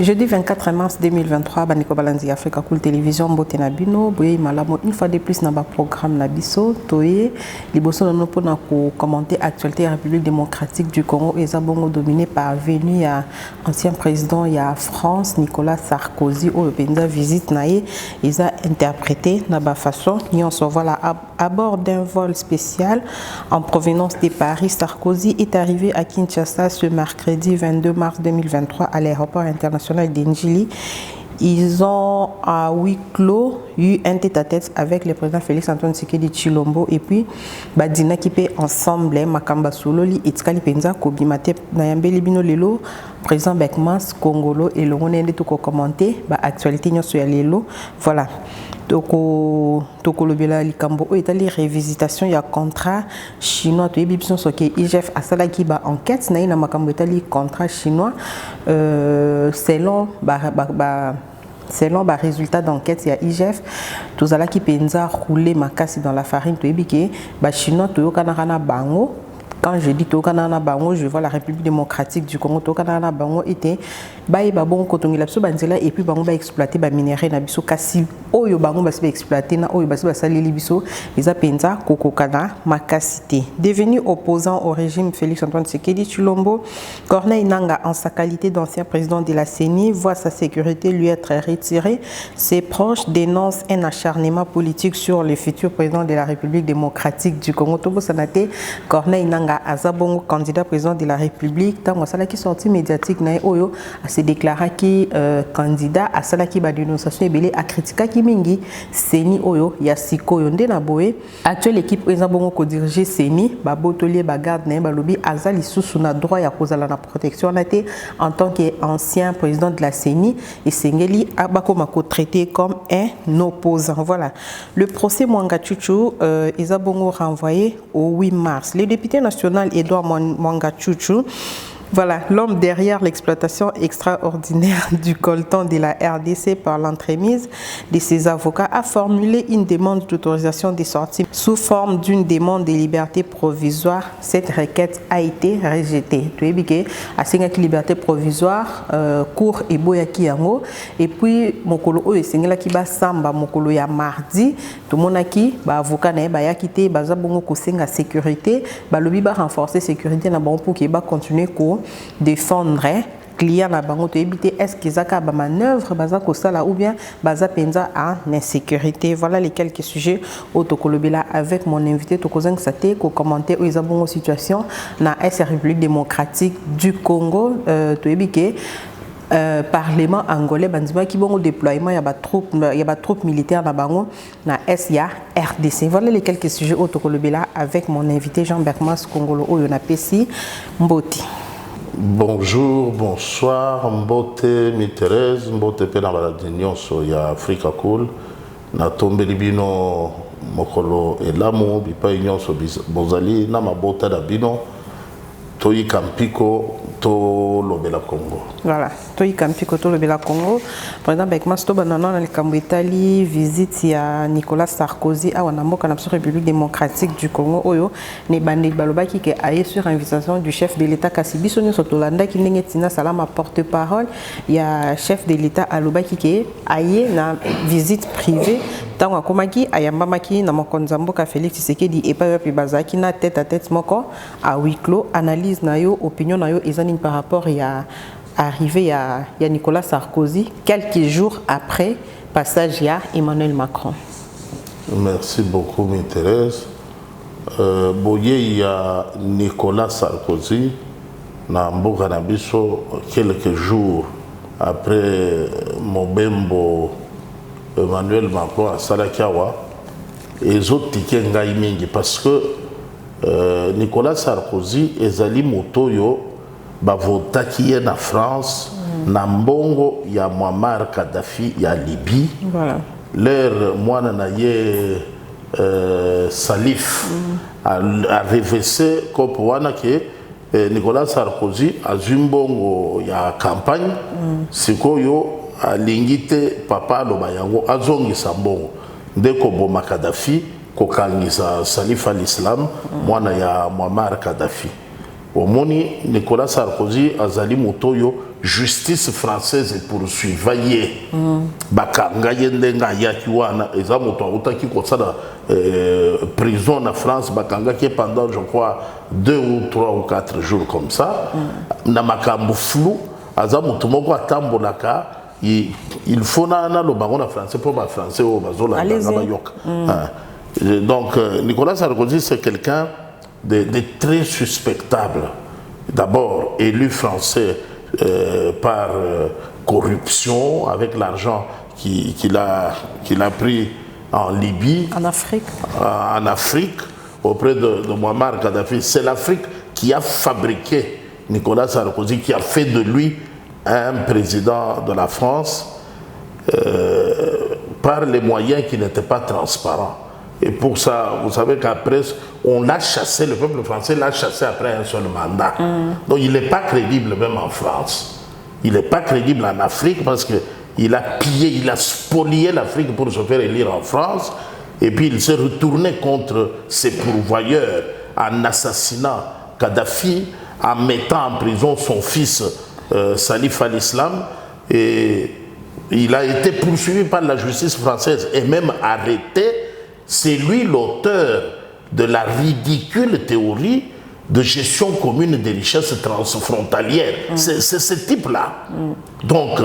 Jeudi 24 mars 2023, Baniko Balanzi Africa Cool Télévision, Botenabino, Boye Malamo, une fois de plus dans le programme Nabiso, Toye, Liboso no pour commenter l'actualité de la République démocratique du Congo, et Zabongo dominé par venu à ancien président, il y a France, Nicolas Sarkozy, au Benda visite Naé, ils ont interprété de la façon, nous se voilà à bord d'un vol spécial en provenance de Paris. Sarkozy est arrivé à Kinshasa ce mercredi 22 mars 2023 à l'aéroport international d'Injili. Ils ont à huis clos eu un tête-à-tête avec le président Félix Antoine Tshisekedi Tshilombo et puis Badina qui paie ensemble Makamba Sololi et Tskali Penza Kobimate Nayambeli Bino Lelo président Bekmas Congolo et le monde tout commenter actualité nyonso ya lelo voilà. Toko lobela likambo o etali révisitation ya contrat chinois to yebibison soke IGF asala ki ba enquête na ina makambo etali contrat chinois selon résultat d'enquête ya IGF tozala ki penza rouler makasi dans la farine to yebike ba chinois to yokanana bango. Quand je dis Tokanana Bango, je vois la République démocratique du Congo. Tokanana Bango était Baïba Bon Kotongi Lapso Banzela et puis Bango va exploiter ba minerai na biso kasi oyo Bango va exploiter na oyo ba saleli biso les apenza kokokana makasité. Devenu opposant au régime Félix Antoine Tshisekedi Tshilombo, Corneille Nangaa en sa qualité d'ancien président de la CENI voit sa sécurité lui être retirée. Ses proches dénoncent un acharnement politique sur le futur président de la République démocratique du Congo. Tobo Sanate Corneille Nangaa Azabongo, candidat président de la République, tant que qui sorti médiatique na oyo a se déclaré qui candidat à cela qui ba dénonciation et belé a critiqué qui mingi Seni oyo ya siko yonde na boé actuelle équipe Azabongo ko diriger Seni ba botolier ba garde na ba lobby azali sous na droit ya kozala na protection na té en tant qu'ancien président de la Seni et Sengeli abakoma ko traité comme un opposant. Voilà. Le procès Mwanga Tchouchou Azabongo renvoyé au 8 mars. Les députés nationaux Edouard Mwanga Tchouchou, voilà, l'homme derrière l'exploitation extraordinaire du coltan de la RDC par l'entremise de ses avocats, a formulé une demande d'autorisation de sortie sous forme d'une demande de liberté provisoire. Cette requête a été rejetée. Tu es à Singaki liberté provisoire, cour et boyaki yango. Et puis, mokolo o esengela ki ba samba mokolo ya mardi, tout monaki ba avocat na ba yakité ba zabongo ko senga sécurité, ba lobi ba renforcer sécurité na bon pour ki ba continuer ko défendre client na bango to éviter est-ce qu'ils a ba manœuvre baza ko sala ou bien baza penza en insécurité. Voilà les quelques sujets au tokolobela avec mon invité tokozang saté ko commenter aux abongo situation na République démocratique du Congo to ebike Parlement angolais bandiba qui bon au déploiement il y a troupes militaires na bango na SIA RDC. Voilà les quelques sujets au tokolobela avec mon invité Jean Bekmas Congolo oyo na pesi Mboti. Bonjour, bonsoir, Mbote, Thérèse, Mbote pena baladinyon so ya Africa Cool. Na tombe libino mokolo elamu bipa inyon so bozali na mabota da bino toyi kampiko to lobela Congo. Voilà, toyi kampiko to lobela Congo. Président Bekmas to banana na likambo Italie visite ya Nicolas Sarkozy a wanamboka na République démocratique du Congo oyo ne bande balobaki ke aye sur invitation du chef de l'État Kasibiso nyo sotolanda ki ndenge tina salama porte-parole ya chef de l'État alobaki ke aye na visite privée tango akomaki ayambamaki na mokonza mboka Félix Tshisekedi et pas pi bazaki na tête à tête moko à huis clos analyse na yo opinion na yo ezani par rapport à arrivé à Nicolas Sarkozy quelques jours après passage à Emmanuel Macron. Merci beaucoup Thérèse. Boye ya Nicolas Sarkozy na mboka na biso quelques jours après Mobembo Emmanuel Macron à Salakiawa et autres tickets ngai mingi parce que Nicolas Sarkozy ezali motoyo bavotaki ye na France na mbongo ya Muammar Kadhafi ya Libye. Voilà. Leur mwana na ye Salif a révélé kopo wana ke Nicolas Sarkozy azumbongo ya campagne sikoyo alingite papa aloba yango azongisa mbongo ndeko boma Kadhafi kokangisa Salif al-Islam mwana ya Muammar Kadhafi. Omoni Nicolas Sarkozy azali motoyo justice française est poursuivie. Bakanga yendenga yakiwana ezamoto utaki kosala prison en France bakanga qui pendant je crois 2 ou 3 ou 4 jours comme ça. Na makambo flou azamoto moko atambolaka il faut na le baron en français pour les français au bazola bayoka. Donc Nicolas Sarkozy c'est quelqu'un de très suspectable. D'abord élu français par corruption avec l'argent qu'il a pris en Libye, en Afrique auprès de Muammar Kadhafi. C'est l'Afrique qui a fabriqué Nicolas Sarkozy, qui a fait de lui un président de la France par les moyens qui n'étaient pas transparents. Et pour ça, vous savez qu'après, on l'a chassé, le peuple français l'a chassé après un seul mandat. Donc il n'est pas crédible même en France. Il n'est pas crédible en Afrique parce qu'il a pillé, il a spolié l'Afrique pour se faire élire en France. Et puis il s'est retourné contre ses pourvoyeurs en assassinant Kadhafi, en mettant en prison son fils Salif al-Islam. Et il a été poursuivi par la justice française et même arrêté. C'est lui l'auteur de la ridicule théorie de gestion commune des richesses transfrontalières. C'est ce type-là. Donc,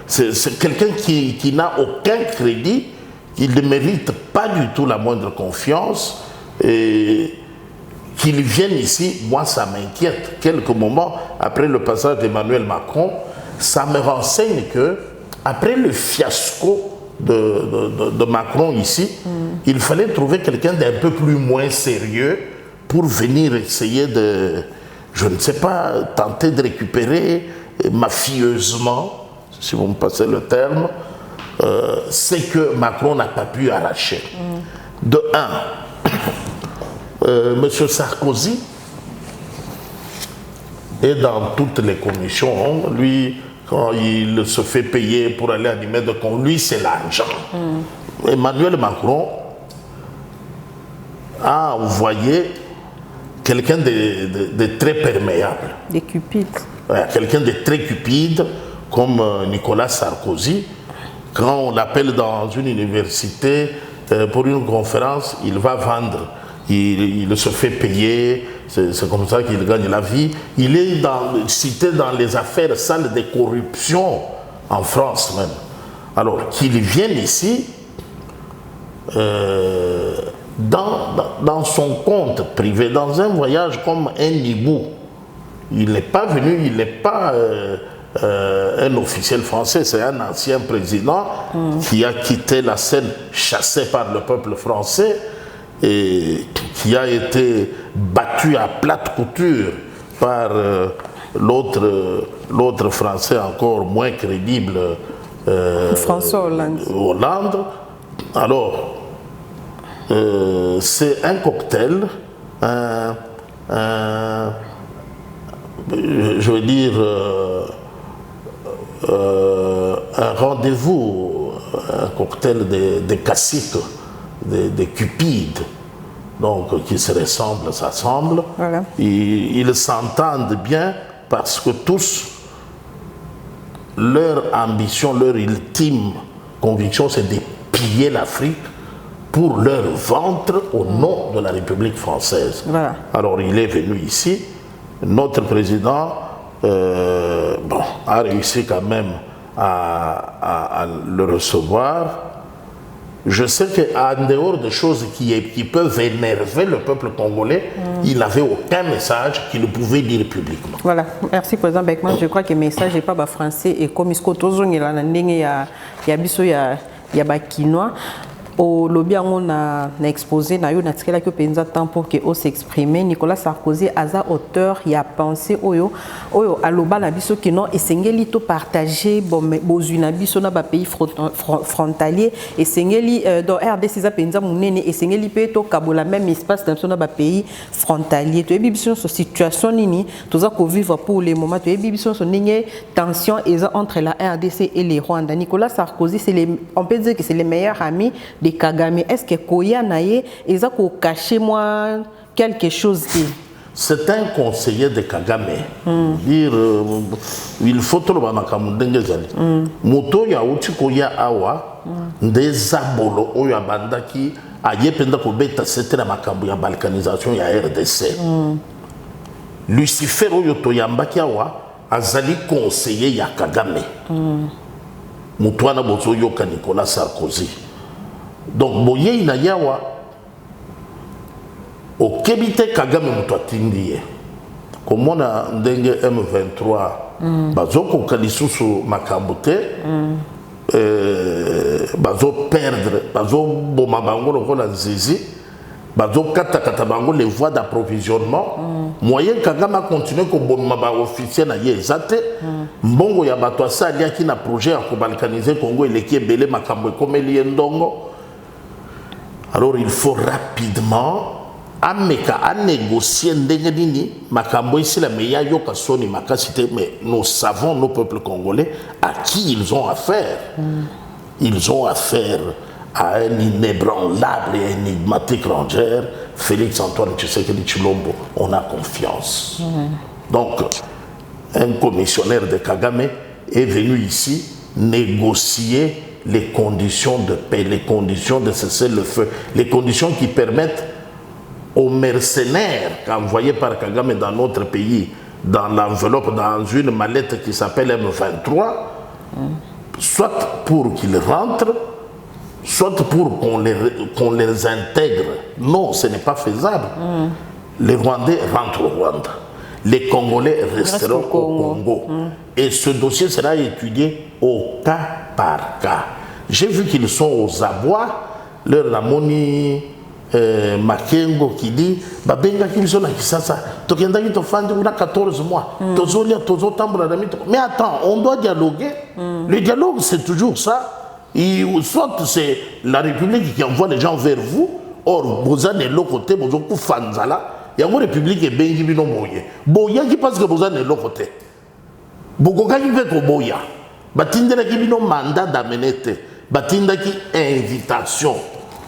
c'est quelqu'un qui n'a aucun crédit, qui ne mérite pas du tout la moindre confiance. Et qu'il vienne ici, moi, ça m'inquiète. Quelques moments après le passage d'Emmanuel Macron, ça me renseigne que, après le fiasco de Macron ici, il fallait trouver quelqu'un d'un peu plus moins sérieux pour venir essayer de, je ne sais pas, tenter de récupérer mafieusement, si vous me passez le terme, ce que Macron n'a pas pu arracher. De un, M. Sarkozy est dans toutes les commissions, lui, quand il se fait payer pour aller animer de compte, lui c'est l'argent. Emmanuel Macron a envoyé quelqu'un de très perméable. Des cupides. Ouais, quelqu'un de très cupide comme Nicolas Sarkozy. Quand on l'appelle dans une université pour une conférence, il va vendre. Il se fait payer, c'est comme ça qu'il gagne la vie. Il est cité dans les affaires sales de corruption en France même. Alors qu'il vienne ici, dans son compte privé, dans un voyage comme un hibou, il n'est pas venu, il n'est pas un officiel français, c'est un ancien président qui a quitté la scène chassé par le peuple français et qui a été battu à plate couture par l'autre Français encore moins crédible, François Hollande. Alors, c'est un cocktail, je veux dire, un rendez-vous, un cocktail de caciques, de cupides, donc qui se ressemblent, s'assemblent. Voilà. Ils s'entendent bien parce que tous, leur ambition, leur ultime conviction, c'est de piller l'Afrique pour leur ventre au nom de la République française. Voilà. Alors il est venu ici, notre président a réussi quand même à le recevoir. Je sais qu'en dehors des choses qui peuvent énerver le peuple congolais, il n'avait aucun message qu'il pouvait dire publiquement. Voilà, merci Président Beckman. Je crois que le message n'est pas français et comme il y a Bakinois. Au lobby on a exposé na yo na tikela ko penza temps pour que o s'exprimer. Nicolas Sarkozy aza auteur il a pensé oyo aloba na biso ki non esengeli to partager bozuna biso na ba pays frontalier esengeli dans RDC za penza munene esengeli pe to kabola même espace dans na ba pays frontalier to ebibiso so situation nini toza ko vivre pour les moments to ebibiso so ninge tension entre la RDC et les Rwanda. Nicolas Sarkozy on peut dire que c'est les meilleurs amis de Kagame. Est-ce que Koya Naye est-ce qu'on cache moi quelque chose? c'est un conseiller de Kagame. Dire, il faut trop makamundengezali. Moto ya utiko ya awa, ndeza bolo oya bandaki, ayependa kobeta setela makambu ya balkanisation ya RDC. Lucifer oyo toyambaki awa, azali conseiller ya Kagame. Moutouana bozo yoka Nicolas Sarkozy. Donc boye ina yawa, au Kébite Kagame Moutouatindie. Comme on a ndenge M23, bazoko kalisusu makambute, bazo perdre, bazo bomabango lokola nzizi, bazo kata bango les voies d'approvisionnement. Moyen Kagame a continué ko bomaba officiel na yezate, mbongo ya bato asali aki na projet à balkaniser Congo eleki ebele makambo ekomeli ndongo. Alors il faut rapidement à négocier ndenge makambo ici la meilleure yoka soni makasite, mais nous savons nos peuples congolais à qui ils ont affaire. Ils ont affaire à un inébranlable et énigmatique rangeur, Félix Antoine Tshisekedi Tshilombo. On a confiance. Donc un commissionnaire de Kagame est venu ici négocier les conditions de paix, les conditions de cesser le feu, les conditions qui permettent aux mercenaires envoyés par Kagame dans notre pays, dans l'enveloppe, dans une mallette qui s'appelle M23, soit pour qu'ils rentrent, soit pour qu'on les intègre. Non, ce n'est pas faisable. Les Rwandais rentrent au Rwanda. Les Congolais resteront au Congo. Et ce dossier sera étudié au cas par cas. J'ai vu qu'ils sont aux abois, leur Ramoni Makengo qui dit Babenga Kimso na Kisasa, Tokendaki Tofandi, on a 14 mois. Tozolia, Tozotambra, mais attends, on doit dialoguer. Le dialogue, c'est toujours ça. Soit c'est la République qui envoie les gens vers vous, or, vous avez l'autre côté, vous avez Fanzala, il y a une République et Bengi Bino Moye. Boya qui pense que vous avez l'autre côté. Bogoka qui fait que Boya. Batindela qui bino mandat d'amenete. Batinda qui invitation.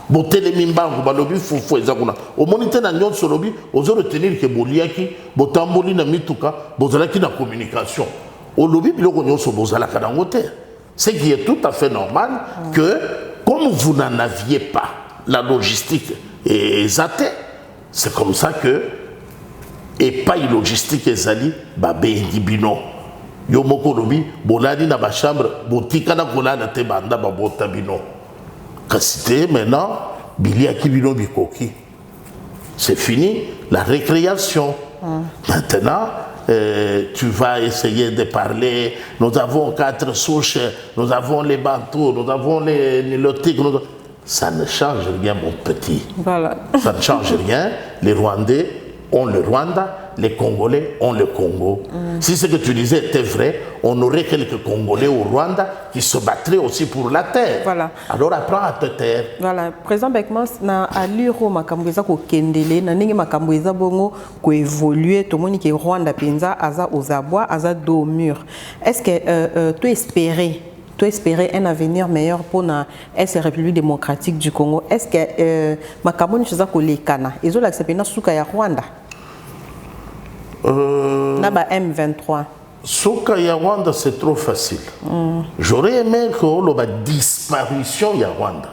Botele mimbangu balobi fufu ezakuna. Au monité na nyon solobi, ozo retenir que Boliaki, botamboli na mituka, bozalaki na communication. Au lobby biloko nyonso bozala kadangote. Ce qui est tout à fait normal que, comme vous n'en aviez pas la logistique et zate, c'est comme ça que, et pas une logistique et zali, babé bino. Yo moko lobi, boladi na ba chambre, botika na kolana te banda ba bota bino. Kasite maintenant, bilia ki bino bikoki. C'est fini, la récréation. Maintenant, tu vas essayer de parler. Nous avons 4 souches, nous avons les bantous, nous avons les nilotiques. Ça ne change rien, mon petit. Voilà. Ça ne change rien. Les Rwandais ont le Rwanda, les Congolais ont le Congo. Si ce que tu disais était vrai, on aurait quelques Congolais au Rwanda qui se battraient aussi pour la terre. Voilà. Alors apprends à te taire. Voilà. Président Beckman, na aliro makambweza ko kendele, na ningi makambweza bongo ko évoluer, tout le monde qui est Rwanda penza aza aux abois, aza dos mur. Est-ce que tu espérais un avenir meilleur pour la République démocratique du Congo? Est-ce que makamboni choza ko lekana ezo la sepena suka ya Rwanda? Naba M23. Souka ya Rwanda, c'est trop facile. J'aurais aimé que la disparition ya Rwanda.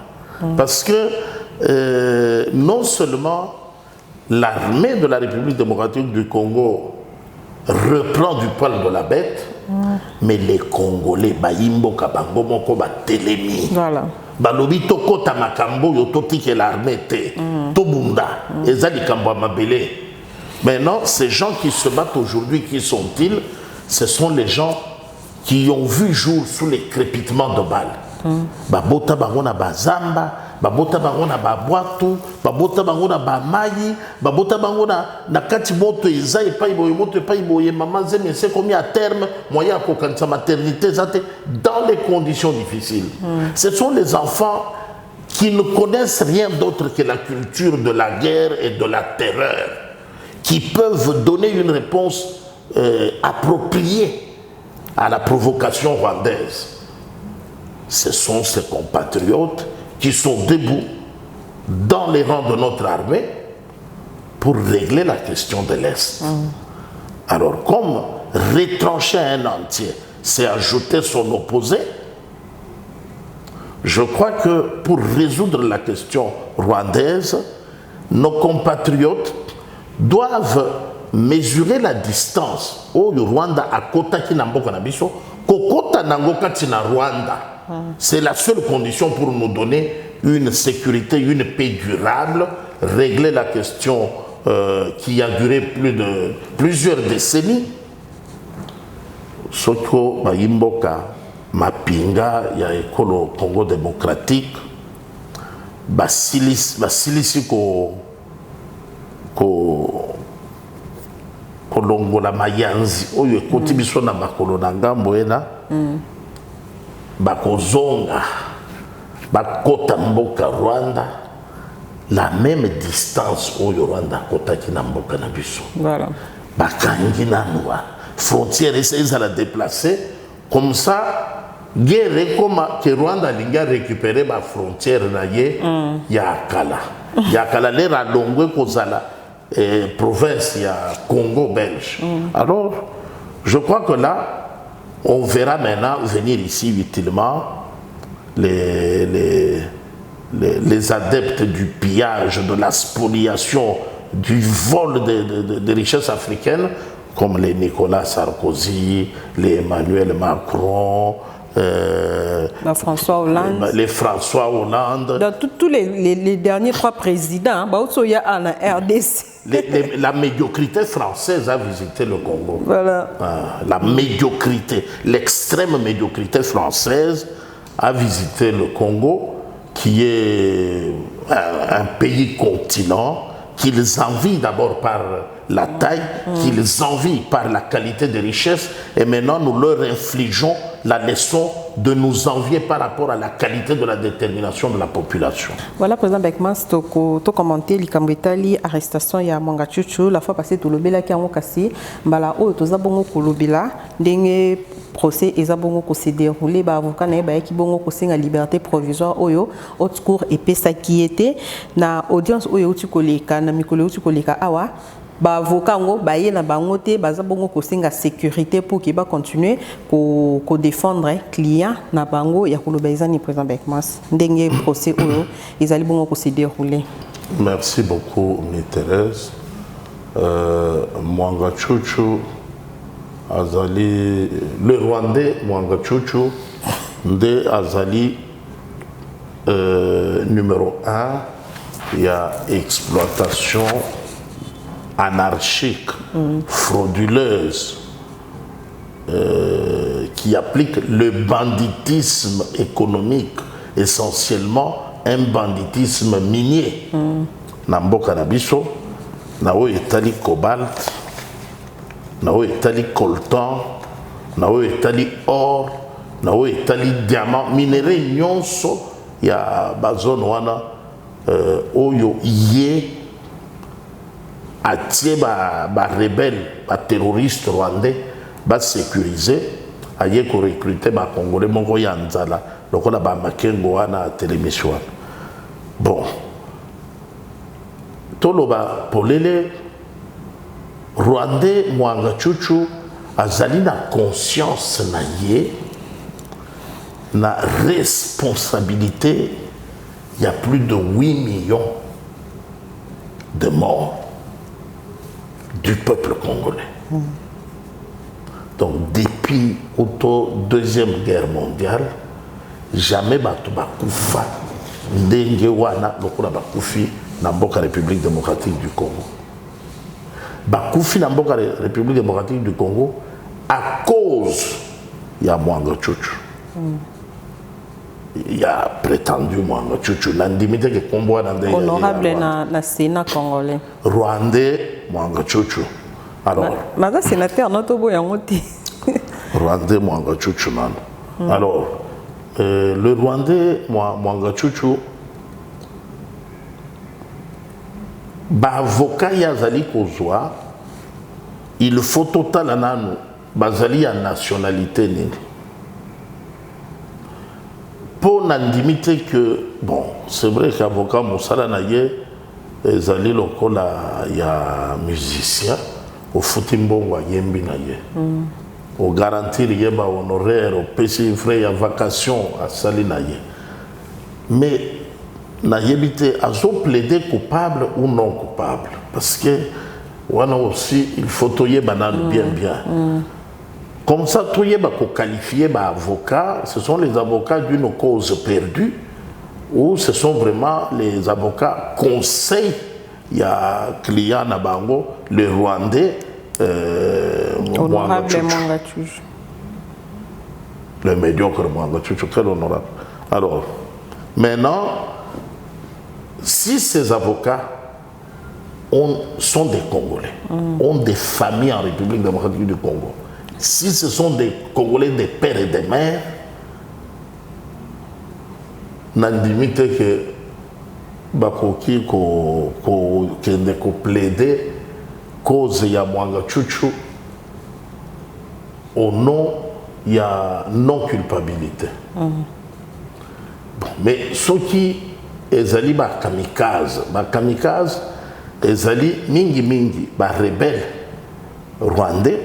Parce que non seulement l'armée de la République démocratique du Congo reprend du poil de la bête, mais les Congolais, Baimbo, Kabango, Moko, Batelemi, Balobi, Toko, Tamakambo, Yototike, l'armée, Tobunda, Ezali Kambo, Mabele. Maintenant, ces gens qui se battent aujourd'hui, qui sont-ils? Ce sont les gens qui ont vu jour sous les crépitements de balles. Babota Barona Bazamba, Babota Barona Babwatu, Babota Barona Bamayi, Babota Barona Nakati Moto Eza et Paiboye Moto et Paiboye Maman Zem, c'est combien à terme, moyen pour quand sa maternité, dans les conditions difficiles. Ce sont les enfants qui ne connaissent rien d'autre que la culture de la guerre et de la terreur, qui peuvent donner une réponse appropriée à la provocation rwandaise. Ce sont ces compatriotes qui sont debout dans les rangs de notre armée pour régler la question de l'Est. Alors, comme retrancher un entier, c'est ajouter son opposé, je crois que pour résoudre la question rwandaise, nos compatriotes doivent mesurer la distance au Rwanda à kota ki na mboka na biso, kokota nango kati na Rwanda. C'est la seule condition pour nous donner une sécurité, une paix durable, régler la question qui a duré plusieurs décennies. Soko Bayimboka, Mapinga, ya ekolo Congo démocratique, basilisi kolongola mayanzi oyo ekoti biso na makolo na ngambo ena bakozonga bakota mboka Rwanda la même distance oyo Rwanda akotaki na mboka na biso. Voilà. Bakangi nanu frontière essaye à la déplacer comme ça guerre comme que Rwanda linga récupérer ma frontière na ye ya kala les radongwe kozala province ya Congo belge. Alors je crois que là on verra maintenant venir ici utilement les adeptes du pillage, de la spoliation, du vol des richesses africaines, comme les Nicolas Sarkozy, les Emmanuel Macron, François Hollande. Les François Hollande. Dans tous les derniers 3 présidents, il y a en RDC. La médiocrité française a visité le Congo. Voilà. La médiocrité, l'extrême médiocrité française a visité le Congo, qui est un pays continent qu'ils envient d'abord par la taille, qu'ils envient par la qualité des richesses, et maintenant nous leur infligeons la leçon de nous envier par rapport à la qualité de la détermination de la population. Voilà, président Beckman, tu as commenté l'arrestation de Mwanga Chuchu, la fois passée, tu as dit que tu as dit procès et zabongo ko se déroulé ba avocat na ba ki bongo ko senga liberté provisoire oyo haute cour et pesa qui était na audience oyo tu koleka na mikolo tu koleka awa ba avocat ngo ba ye na bango te ba zabongo ko senga sécurité pour qu'il ba continuer ko défendre client na bango ya koloba ezani président Beckmas ndenge procès oyo ezali bongo ko se déroulé. Merci beaucoup Thérèse. Mwanga Chuchu Azali, le Rwandais Mwanga Chuchu Nde Azali numéro 1, il y a exploitation anarchique, frauduleuse, qui applique le banditisme économique, essentiellement un banditisme minier. Namboka Nabiso, Nao Etali Cobalt, Nao Etali Coltan, Nao Etali Or, Nao Etali Diamant, minerai nyonso, ya bazone wana, Oyo Iye, atie ba rebelle, ba terroriste rwandais, ba sécurisé, aye ko recruter ba congolais moko ya nzala, lokola ba makengo wana télémission. Bon. Toloba polele Rwandais Mwanga Chuchu azali na conscience na ye na responsabilité. Il y a plus de 8 millions de morts du peuple congolais. Donc depuis la Deuxième Guerre mondiale, jamais batu bakufa ndenge wana lokola bakufi na mboka République démocratique du Congo. Bakufi na mboka République démocratique du Congo à cause ya Mwanga Chuchu. Il y a prétendu Mwanga Chuchu l'indimité que combat dans des honorable na Sénat congolais. Rwandais Mwanga Chuchu. Alors, mais sénateur notre boyangote. Rwandais Mwanga Chuchu man. Alors, le Rwandais Mwanga Chuchu ba avocat yazali kozwa, il faut total ananu bazali ya nationalité nini. Pour n'indimiter que, bon, c'est vrai qu'avocat Moussala Naye, ezali lokola ya musicien ofuti mbongo ayembi na ye ogarantir ye bahonoraire opesi frais ya vacation asali na ye mais nayebi te azoplaider coupable ou non coupable parce que wana aussi il faut toyeba nanu bien comme ça toyeba ko qualifier ba avocat ce sont les avocats d'une cause perdue ou ce sont vraiment les avocats conseils il y a client na bango le Rwandais honorable Mwanga Chuchu, le médiocre Mwanga Chuchu, très honorable. Alors maintenant si ces avocats sont des Congolais ont des familles en République démocratique du Congo, si ce sont des Congolais des pères et des mères, nandimi te que bakoki kende ko plaider cause ya Mwanga Chuchu au nom ya non culpabilité. Bon, mais ceux qui ezali ba kamikaze ezali mingi ba rebelle rwandais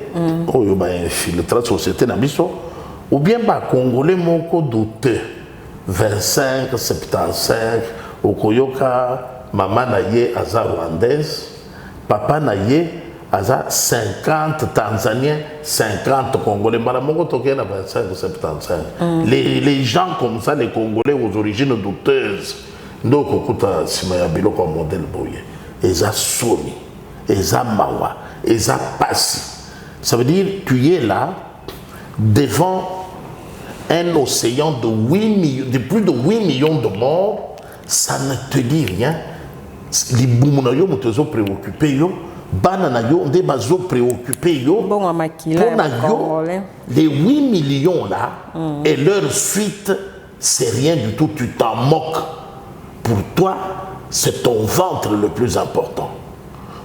oyo ba infiltrer société na biso ou bien ba congolais moko douteux 25 75 okoyoka mama na ye aza rwandaise papa na ye aza 50 tanzaniens 50 congolais mbala moko toke na 25 75 les gens comme ça les congolais aux origines douteuses donc okuta sima ya biloko modèle boye eza somi eza mawa eza pasi ça veut dire tu es là devant un océan de 8 millions, de plus de 8 millions de morts, ça ne te dit rien. Les boumonayo sont préoccupés, bananayo ont des bateaux préoccupés, les 8 millions là, et leur suite, c'est rien du tout, tu t'en moques. Pour toi, c'est ton ventre le plus important.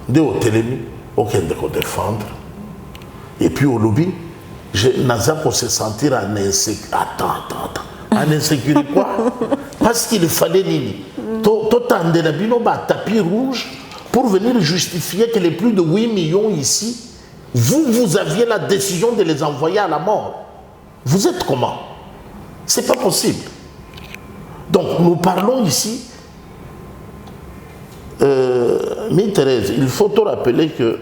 De au télémi, aucun de quoi défendre. Et puis au lobby, Naza pour se sentir en insécurité. Attends. En insécurité quoi? Parce qu'il fallait nini. T'attendais la binoba tapis rouge pour venir justifier que les plus de 8 millions ici, vous aviez la décision de les envoyer à la mort. Vous êtes comment? C'est pas possible. Donc nous parlons ici. Thérèse, il faut te rappeler que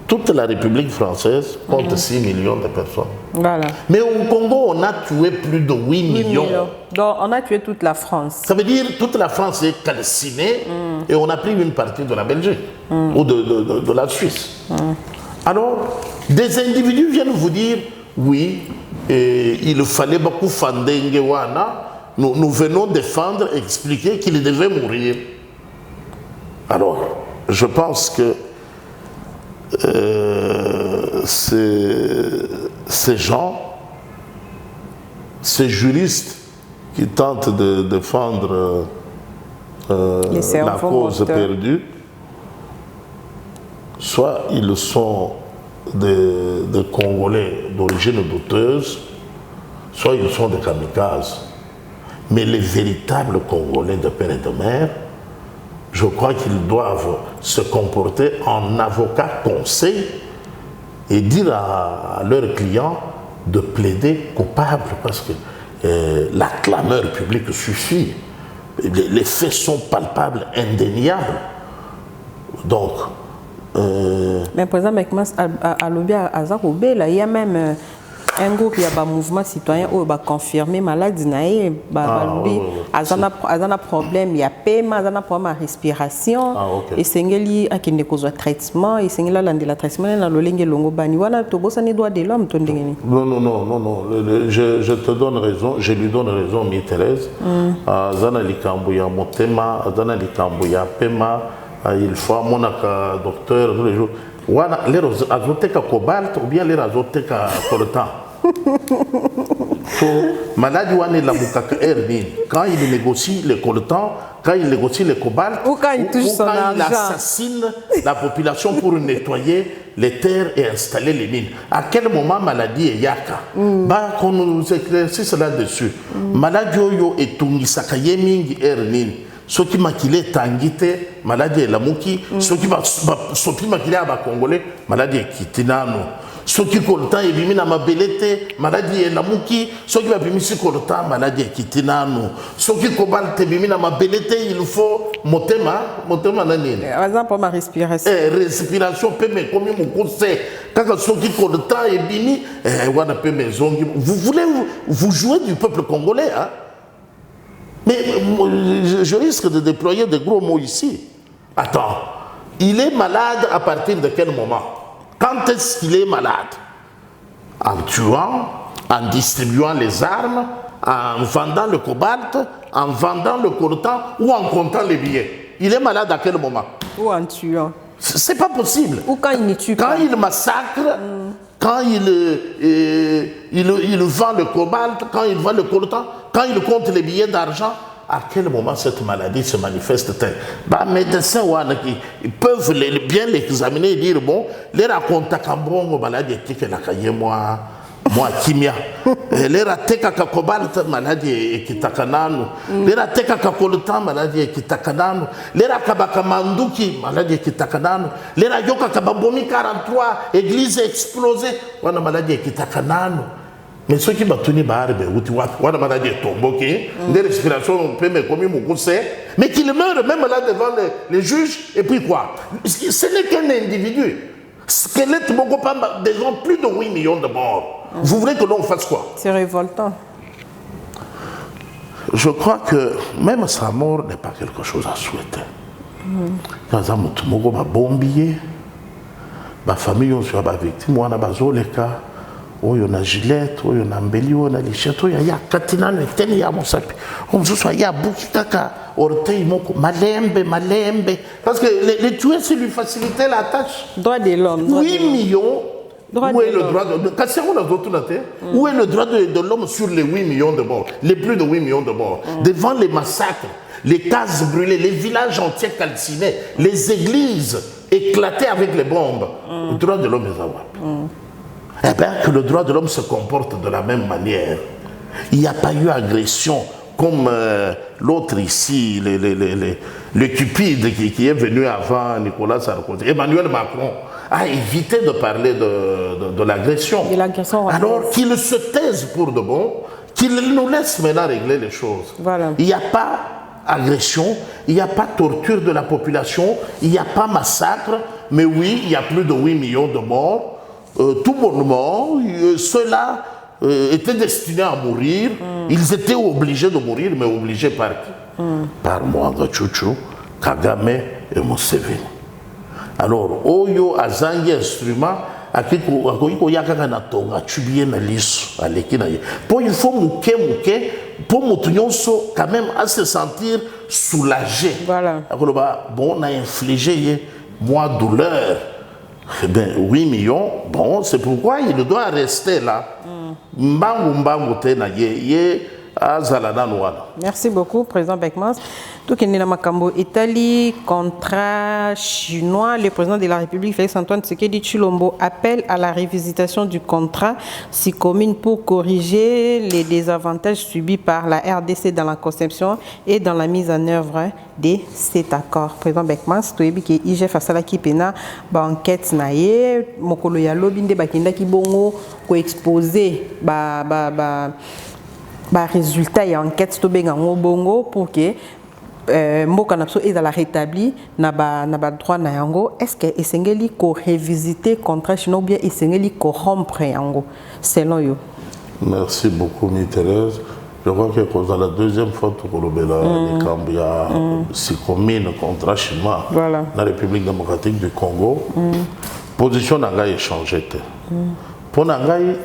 toute la République française compte 6 millions de personnes. Voilà. Mais au Congo, on a tué plus de 8 millions. Donc, on a tué toute la France. Ça veut dire que toute la France est calcinée et on a pris une partie de la Belgique ou de la Suisse. Alors, des individus viennent vous dire, oui, il fallait beaucoup Fandengewana. Nous venons défendre, expliquer qu'il devait mourir. Alors, je pense que ces gens, ces juristes qui tentent de défendre la cause perdue, soit ils sont des Congolais d'origine douteuse, soit ils sont des kamikazes. Mais les véritables Congolais de père et de mère, je crois qu'ils doivent se comporter en avocat conseil et dire à leurs clients de plaider coupable parce que la clameur publique suffit. Les faits sont palpables, indéniables. Donc... Mais par exemple, à l'Obia, il y a même un groupe, il y a un mouvement citoyen qui a confirmé maladie, il y a un problème, il y a paiement, il y a un problème de respiration, et c'est un qui a traitement, et c'est un traitement, il y a un longo bani. Voilà, tu as un droit de l'homme. Non. Je te donne raison, je lui donne raison, Thérèse. Zana likambuya motema, zana likambuya paiement, il faut mon docteur tous les jours. Voilà, les azoteka cobalt ou bien les azoteka coltan. Maladi wane la mukaka ernin. Quand il négocie le coltan, quand il négocie le cobalt, ou quand il touche son argent, il assassine la population pour nettoyer les terres et installer les mines. À quel moment maladie est yaka? Bah, qu'on nous éclaircisse là-dessus. Maladie oyo et tungisaka yemingi ernin. Ce qui m'a quitté tangite maladie la muki ceux qui va sopi makili ba congolais maladie kitinano ceux qui coltan et bimina mabelete maladie la muki ceux qui va bimisi coltan maladie kitinano ceux qui cobalte bimina mabelete il faut motema nani par exemple ma respiration respiration peut me comme mon conseil quand ceux qui coltan et bimi wana peut maison vous voulez vous jouer du peuple congolais hein. Mais je risque de déployer de gros mots ici. Attends, il est malade à partir de quel moment? Quand est-ce qu'il est malade? En tuant, en distribuant les armes, en vendant le cobalt, en vendant le coltan ou en comptant les billets. Il est malade à quel moment? Ou en tuant. C'est pas possible. Ou quand il ne tue pas. Quand il massacre, quand il vend le cobalt, quand il vend le coltan, quand il compte les billets d'argent, à quel moment cette maladie se manifeste-t-elle? Bah, médecins ils peuvent bien l'examiner et dire bon, les raconta kabongo maladie que la cahier moi kimia les rateka cobalt maladie kitakananu les rateka coltan maladie kitakananu les rakabaka manduki maladie kitakananu les rayoka kababomi 43 église explosée wana maladie kitakananu. Mais ceux qui battent les barres, on a maladie tomboké, des respirations, on peut me commis mon conseil, mais qu'il meurt même là devant les juges, et puis quoi? Ce n'est qu'un individu. Squelette Bogopamba, des gens, plus de 8 millions de morts. Vous voulez que l'on fasse quoi? C'est révoltant. Je crois que même sa mort n'est pas quelque chose à souhaiter. Quand on a bombé, ma famille, on a été victime, on a été cas. Oyo na Gillette, oyo na Mbeli, oyo na Lichette, oyo ya katina neteni ya mosapi. Omzuso ya bukitaka orteil moko malembe. Parce que les tuer, c'est lui faciliter la tâche. Droit de l'homme. 8 millions. Où est le droit de Où est le droit de l'homme sur les 8 millions de morts? Les plus de 8 millions de morts. Devant les massacres, les cases brûlées, les villages entiers calcinés, les églises éclatées avec les bombes. Le droit de l'homme est à voir. Eh bien, que le droit de l'homme se comporte de la même manière. Il n'y a pas eu agression comme l'autre ici, le cupide qui est venu avant Nicolas Sarkozy. Emmanuel Macron a évité de parler de l'agression. Alors qu'il se taise pour de bon, qu'il nous laisse maintenant régler les choses. Voilà. Il n'y a pas agression, il n'y a pas torture de la population, il n'y a pas massacre, mais oui, il y a plus de 8 millions de morts. Tout bonnement, ceux-là étaient destinés à mourir. Ils étaient obligés de mourir, mais obligés par qui? Par Mwanga Chuchu, Kagame et Museveni. Alors, Oyo Azangi instrument, Akoiko Yakaka na Tonga, Tubien na Liso, Alekina. Pour il faut mouke, pour Moutounionso quand même à se sentir soulagé. Voilà. Bon, on a infligé moi douleur. Eh bien, 8 millions, bon, c'est pourquoi il doit rester là. Merci beaucoup, Président Beckmans. Tout qui est dans Makambo, Italie, contrat chinois, le président de la République, Félix-Antoine Tshisekedi Tshilombo, appelle à la révisitation du contrat SICOMINE pour corriger les désavantages subis par la RDC dans la conception et dans la mise en œuvre de cet accord. Président Beckmans, tu as dit que IGF a salaki pena ba enquête naie, mokolo ya lobinde bakinda ki bongo ko exposer ba résultat et enquête to benga bongo pour que mboka na biso ezala rétabli na ba droit na yango. Est-ce que esengeli ko révisiter contrat chinois ou bien esengeli ko rompre yango selon yo? Merci beaucoup Thérèse. Je crois que dans la deuxième fois tout le les Cambia SICOMINE contrat chinois voilà. Dans la République démocratique du Congo. Position n'a est changée. Pour Nangai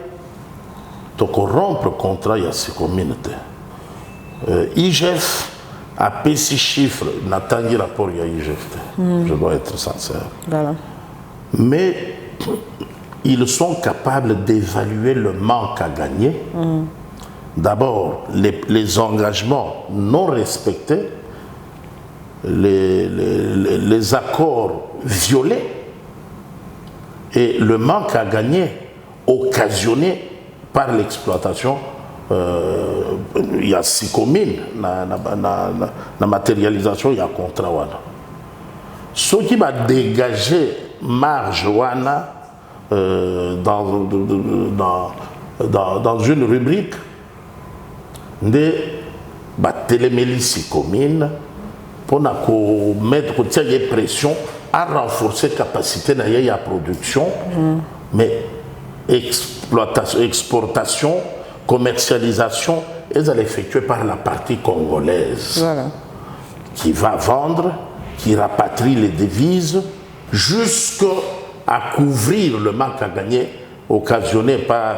to rompre contrat ya SICOMINE. IGF a payé 6 chiffres, n'a pas de rapport à IGF. Je dois être sincère. Voilà. Mais ils sont capables d'évaluer le manque à gagner. D'abord, les engagements non respectés, les accords violés et le manque à gagner occasionné par l'exploitation. Il y a SICOMINE, la matérialisation, il y a contrat. ce qui va dégager marge wana dans une rubrique de télémélicie commune pour mettre une pression à renforcer la capacité de la production, mais exploitation, exportation, commercialisation, elles sont effectuées par la partie congolaise, voilà, qui va vendre, qui rapatrie les devises jusqu'à couvrir le manque à gagner occasionné par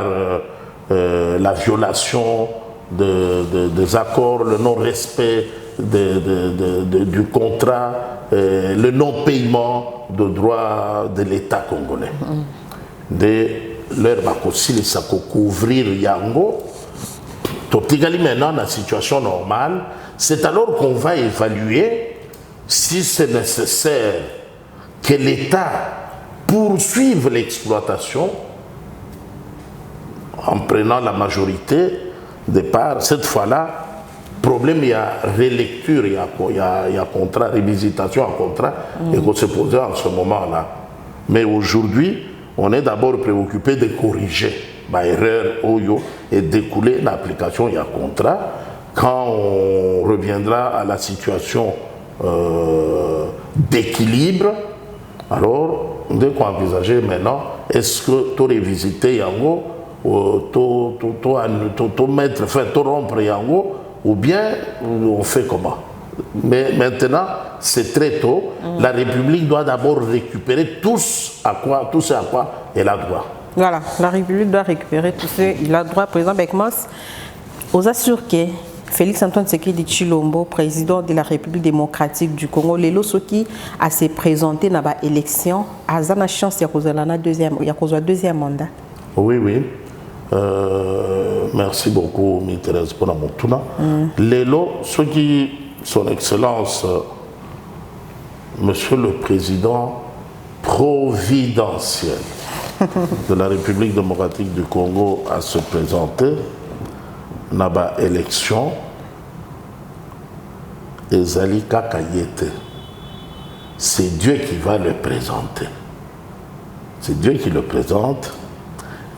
la violation des accords, le non-respect du contrat, le non-paiement de droits de l'État congolais. De leur aussi les sacs couvrir Yango. Totigali maintenant dans la situation normale, c'est alors qu'on va évaluer si c'est nécessaire que l'État poursuive l'exploitation en prenant la majorité des parts. Cette fois-là, problème, il y a relecture, il y a contrat, révisitation en contrat, et qu'on se posait en ce moment-là. Mais aujourd'hui, on est d'abord préoccupé de corriger l'erreur Oyo et d'écouler l'application, il y a contrat. Quand on reviendra à la situation d'équilibre, alors, on doit envisager maintenant, est-ce que tu révisiter Yango, tu mettre, enfin, tu rompre Yango, ou bien on fait comment? Mais maintenant, c'est très tôt. La République doit d'abord récupérer tout ce à quoi elle a droit. Voilà, la République doit récupérer tout ce qu'il a droit. Par exemple, avec Mons, aux assure que Félix Antoine Tshisekedi Tshilombo, président de la République démocratique du Congo, les lots qui a se présenté dans l'élection, a une chance de faire deuxième mandat. Oui, oui. Merci beaucoup, Thérèse, pour la montuna. Les lots, ceux qui, son Excellence, Monsieur le Président providentiel de la République démocratique du Congo, a se présenté dans l'élection Ezali Kakayete. C'est Dieu qui va le présenter. C'est Dieu qui le présente.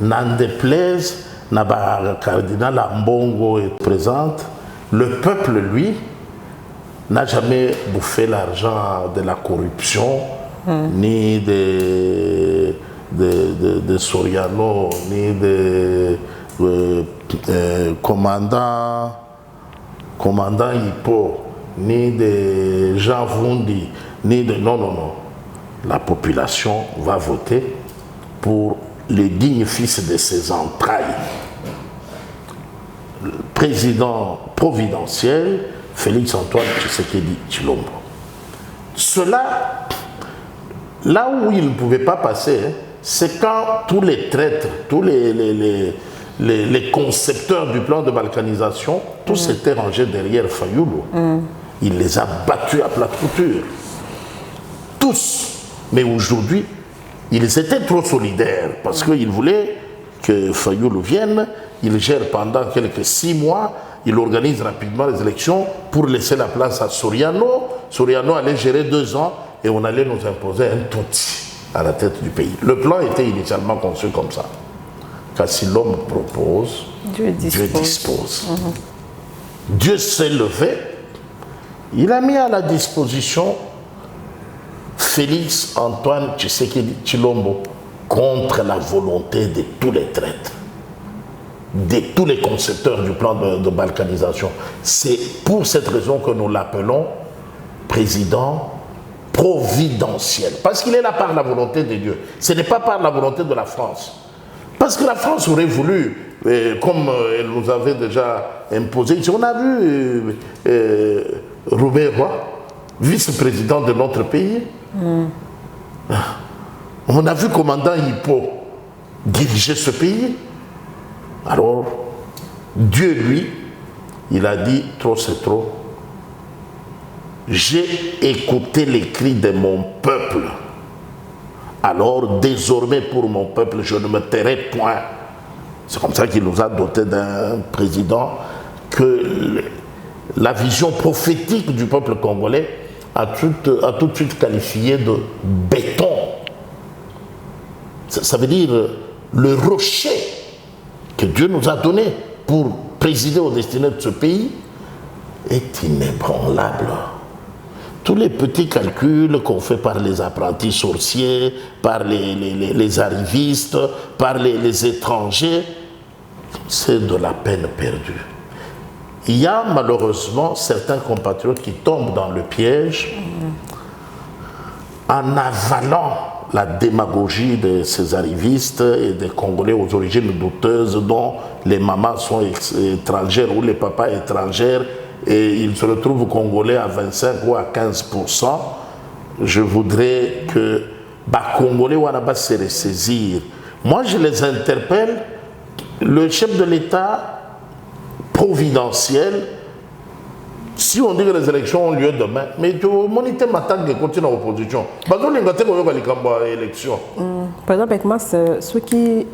N'en déplaise, le cardinal Ambongo est présente. Le peuple, lui, n'a jamais bouffé l'argent de la corruption, ni de Soriano, ni de commandant Hippo, ni de Jean Vundi, ni de... Non. La population va voter pour les dignes fils de ses entrailles. Le président providentiel, Félix Antoine Tshisekedi Tshilombo. Cela, là où il ne pouvait pas passer, c'est quand tous les traîtres, tous les concepteurs du plan de balkanisation, tous s'étaient rangés derrière Fayoulou. Il les a battus à plat couture. Tous. Mais aujourd'hui, ils étaient trop solidaires parce qu'ils voulaient que Fayoulou vienne. Il gère pendant quelques 6 mois. Il organise rapidement les élections pour laisser la place à Soriano. Soriano allait gérer 2 ans et on allait nous imposer un Tutsi à la tête du pays. Le plan était initialement conçu comme ça. Car si l'homme propose, Dieu dispose. Dieu s'est levé. Il a mis à la disposition Félix Antoine Tshisekedi Tshilombo contre la volonté de tous les traîtres, de tous les concepteurs du plan de balkanisation. C'est pour cette raison que nous l'appelons président providentiel. Parce qu'il est là par la volonté de Dieu. Ce n'est pas par la volonté de la France. Parce que la France aurait voulu, comme elle nous avait déjà imposé, on a vu Robert Roy, vice-président de notre pays. On a vu commandant Hippo diriger ce pays. Alors, Dieu, lui, il a dit, trop c'est trop. J'ai écouté les cris de mon peuple. Alors, désormais, pour mon peuple, je ne me tairai point. C'est comme ça qu'il nous a doté d'un président que la vision prophétique du peuple congolais a tout de suite qualifié de béton. Ça veut dire le rocher que Dieu nous a donné pour présider aux destinées de ce pays est inébranlable. Tous les petits calculs qu'on fait par les apprentis sorciers, par les arrivistes, par les étrangers, c'est de la peine perdue. Il y a malheureusement certains compatriotes qui tombent dans le piège en avalant la démagogie de ces arrivistes et des Congolais aux origines douteuses dont les mamans sont étrangères ou les papas étrangers et ils se retrouvent Congolais à 25 ou à 15%. Je voudrais que les Congolais se ressaisir. Moi, je les interpelle. Le chef de l'État providentiel, si on dit que les élections ont lieu demain, mais tu monites matin qui continue en opposition. Par exemple, avec moi, ce qui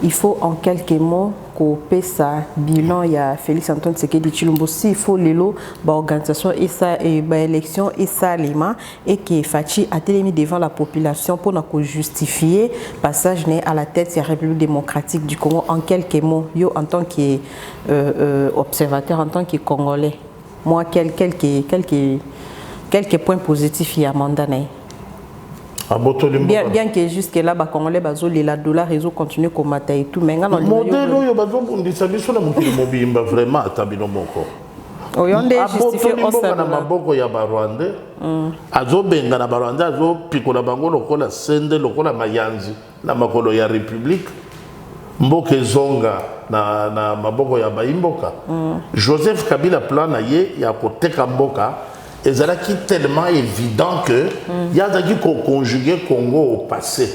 il faut en quelques mots couper ça bilan, il y a Félix Antoine Tshisekedi Tshilombo, il faut l'élo, organisation et ça et élection et ça lima et qui est Fachi a télémis devant la population pour nous justifier passage né à la tête de la République démocratique du Congo en quelques mots, yo en tant qu'observateur, en tant que Congolais. Moi, quelques points positifs il y a mandat. Bien que jusque-là, les Congolais, les dollars, ils ont continué à combattre et tout. Mais le modèle, vraiment, justifié na maboko ya baimboka. Joseph Kabila plan na ye ya koteka mboka ezalaki tellement évident que yazaki ko conjuguer Congo au passé.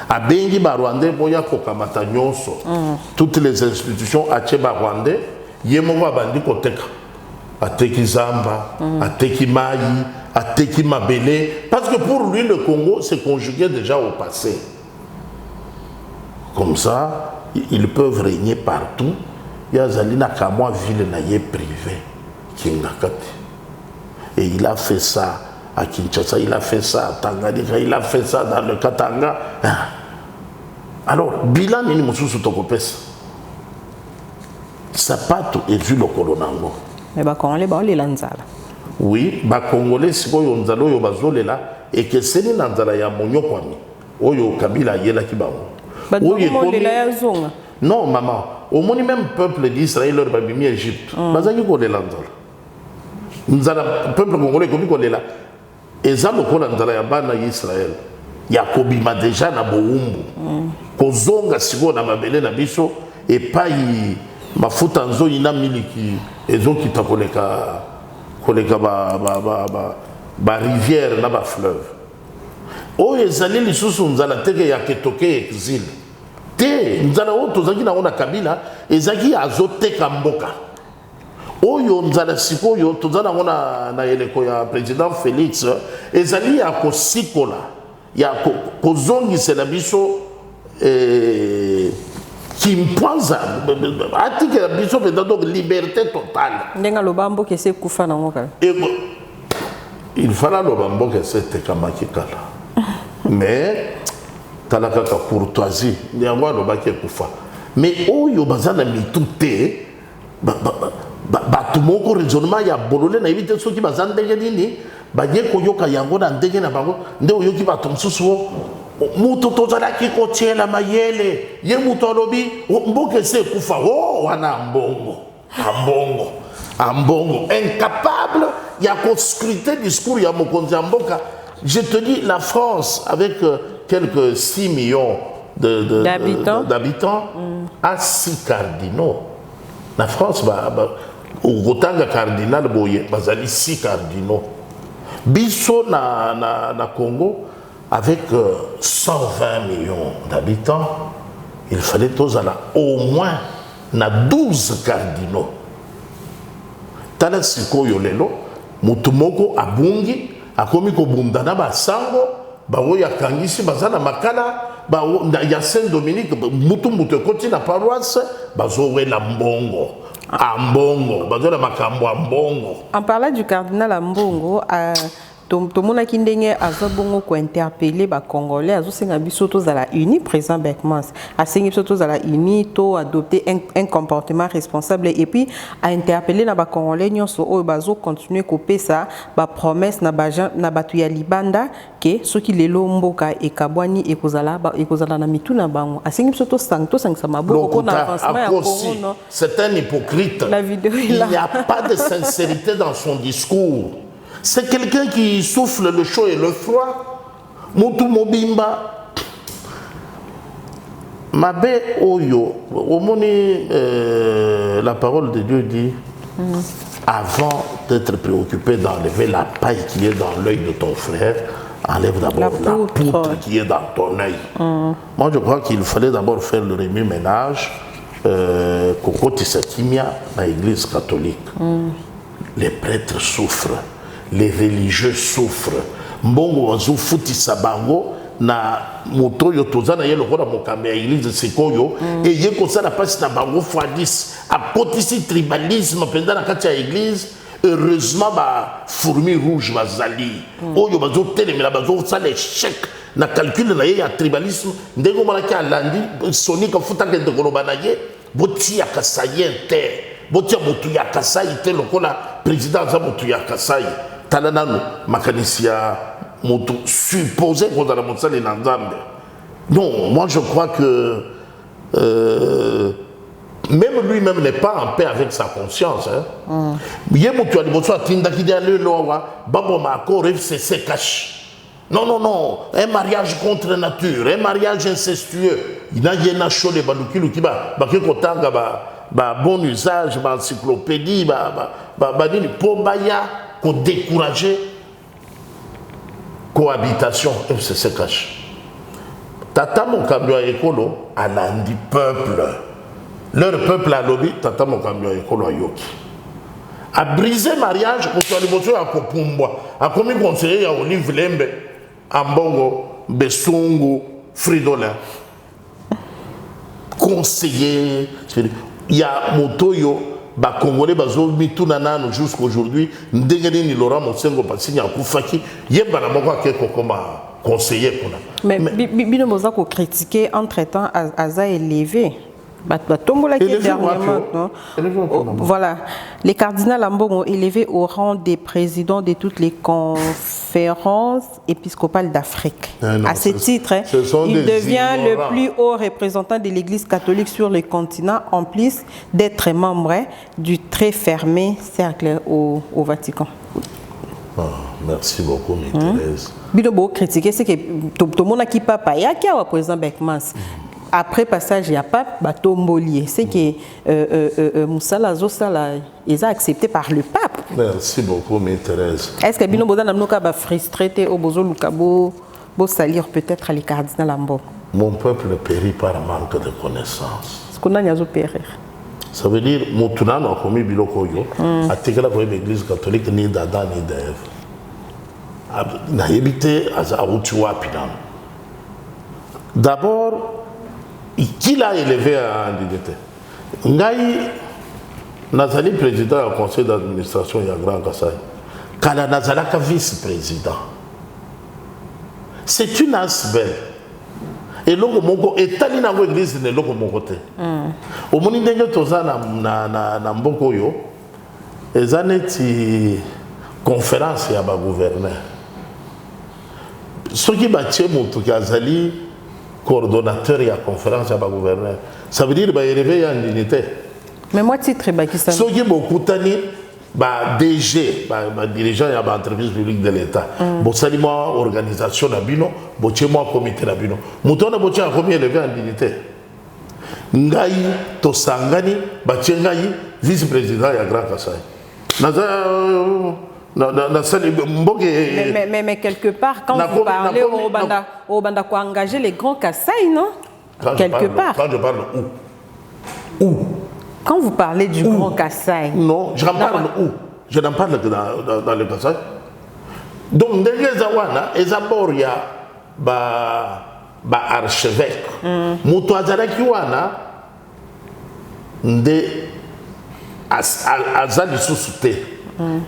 Abengi ba Rwandais boya ko kamata nyonso. Toutes les institutions ache ba Rwandais ye moko abandi koteka. Ateki Zamba, ateki Mayi, ateki Mabele parce que pour lui le Congo se conjuguait déjà au passé. Comme ça, ils peuvent régner partout. Il y a Zalina Kamwa, ville naïe privée, et il a fait ça à Kinshasa, il a fait ça à Tanganyika, il a fait ça dans le Katanga. Alors, bilan ni mususu tokopesa. Sapato et vu le colonango. Mais bah Congolais bah les lanzala. Oui, bah Congolais siko yo nzalo yo bazolela et que c'est ni nanzala ya monyokwami. Oyo Kabila yela kibango. Non, maman. Au moins, même peuple d'Israël, leur babimi Égypte. Bazaki ko lela nzala. Nzala peuple congolais komi ko lela. Eza lokola nzala ya bana Israël. Ya kobima déjà na boumbu. Kozonga siko na mabele na biso et pas mafuta nzo ina miliki ezo kita koleka ba rivière na ba fleuve. O ezali lisusu nzala teke ya ketoke exil. Nzala oto zaki na ona Kabila ezaki azoteka mboka oyo nzala sikoyo tozana ona na eleko ya président Félix ezali ya kosikola ya kozongisela biso kimpanza atikela biso penda donc liberté totale ndenga lobambo ke se kufa na ngoka il fallait lobambo ke se tekamaki kala mais talaka ka courtoisie ni yango no baki kufa mais oyo bazana mitute ba tumoko raisonnement ya bolole na éviter soki bazana ndenge nini baye koyoka yango na ndenge na bango nde oyoki bato msusu mutu tozala ki kotiela mayele ye mutu alobi mboke se kufa wana ambongo incapable ya ko scruter discours ya mokonzi ya mboka. Je te dis, la France, avec quelques 6 millions d'habitants, a 6 cardinaux. La France, au Rotanga cardinal, il y a 6 cardinaux. Bisso na Congo, avec 120 millions d'habitants, il fallait au moins 12 cardinaux. Tala siko yolelo, mutumoko abungi, akomi ko bundana basango bawo ya kangisi bazana makala il y a Saint-Dominique, mutu koti na paroisse, bazowe la mbongo. Ambongo, bazowe la makambo ambongo. En parlant du cardinal Ambongo, tout le monde qui ndenge azobongo ko interpeller ba congolais azosenga biso to za la uni président Beckmans asengi biso to za la uni to adopter un comportement responsable et puis à interpeller na ba congolais nyonso o bazo continuer ko pesa ba promesse na batu ya libanda ke soki lelo mboka e kabwani e kozala na mitu na bango asengi biso to sangisa maboko ko na avancement ya Congo non. C'est un hypocrite. La vidéo il n'y a pas de sincérité dans son discours. C'est quelqu'un qui souffle le chaud et le froid. Moutou Mobimba. Mabe Oyo. Au moni, la parole de Dieu dit avant d'être préoccupé d'enlever la paille qui est dans l'œil de ton frère, enlève d'abord la poutre qui est dans ton œil. Moi, je crois qu'il fallait d'abord faire le remue-ménage. Koko Tissatimia, dans l'église catholique. Les prêtres souffrent. Les religieux souffrent. Mbongo wazu futi sabango na moto yo tozana ye lokona mokambe ya église sikoyo et ye kosala pasi na bango fois 10 apotisi tribalisme pendant na kati ya église. Heureusement ba fourmi rouge bazali oyo bazo telemela bazo sala échec na calcul na ye ya tribalisme ndenge malaki alandi sonika futa ke de koloba na ye boti ya kasaye te boti ya motu ya kasaye te lokola président za motu ya kasaye. Talanano, Makanisia, Moto, supposé qu'on a la montagne en Nzambe. Non, moi je crois que même lui-même n'est pas en paix avec sa conscience. Yemotu a dit, Tinda qui dit à l'Eloa, Babo Mako, se cache. Non, non, non, un mariage contre nature, un mariage incestueux. Il n'a rien à chaud les baloukilu qui va, bon usage, encyclopédie, Pombaya. Qu'on décourager cohabitation FCC cache. Tata Mokambio Ekolo a l'andi peuple. Leur peuple a lobby, Tata Mokambio Ekolo a yoki. A brisé mariage, pour que les à Kopumba, a commis conseiller à Olive Lembe, Ambongo, Bessungu, Fridolin. Conseiller, il y a Motoyo. Ba Congolais bazo mituna nano jusqu'aujourd'hui ndengeni ni Laurent Mosengo pasinya kufaki yeba na moko akeko comme conseiller kuna mais bino moza ko critiquer entre-temps aza élevé batombola qui dernièrement non voilà les cardinals Ambongo élevés au rang des présidents de toutes les conférences épiscopales d'Afrique. À ce titre, il devient le plus haut représentant de l'Église catholique sur le continent, en plus d'être membre du très fermé cercle au Vatican. Ah, merci beaucoup, Thérèse. Binobo critiquer c'est que tout le monde qui papa y a qui a président Beckmans. Après passage, il n'y a pas bateau mbolier. C'est que Moussala Zosala est accepté par le pape. Merci beaucoup, Thérèse. Est-ce que Bino Bodan Namnoka va frustrer au Bozo Lukabo, beau salir peut-être les cardinals Ambongo? Mon peuple périt par manque de connaissances. Ce qu'on a niazo périr. Ça veut dire, Moutounano a commis Bilokoyo, a tégré l'église catholique ni d'Adam ni d'Ève. N'a évité à Outua Pinan. D'abord, qui l'a élevé à dignité? Ngaï Nazali, président du conseil d'administration, il y a Grand Kassai. Kala Nazalaka, vice-président. C'est une asbelle. Et l'ongo mongo, et tali na l'église ne l'ongo mongo te. Au moni ndenge toza na mboko yo, ezaneti conférence ya ba gouverneur. Soki batie moto ki azali coordonnateur ya conférence ya ba gouverneur. Ça veut dire ba élevé en dignité. Mais moi titre ba kisana. Soki bokutani ba DG, ba dirigeant ya ba entreprise publique de l'État. Bo sali moi organisation na bino, bo tie moi comité na bino. Mutona bo tie combien élevé en dignité. Ngai to sangani ba tie ngai vice-président ya Grand Kassai. Mais quelque part, quand vous parlez au Banda quoi engager les grands Kassai, non? Quelque part. Quand je parle où? Quand vous parlez du grand Kassai. Non, je n'en parle où? Je n'en parle que dans le Kassai. Donc, derrière Zawana, Ezaboria, ba archevêque mutu azalaki wana nde aza lisusu te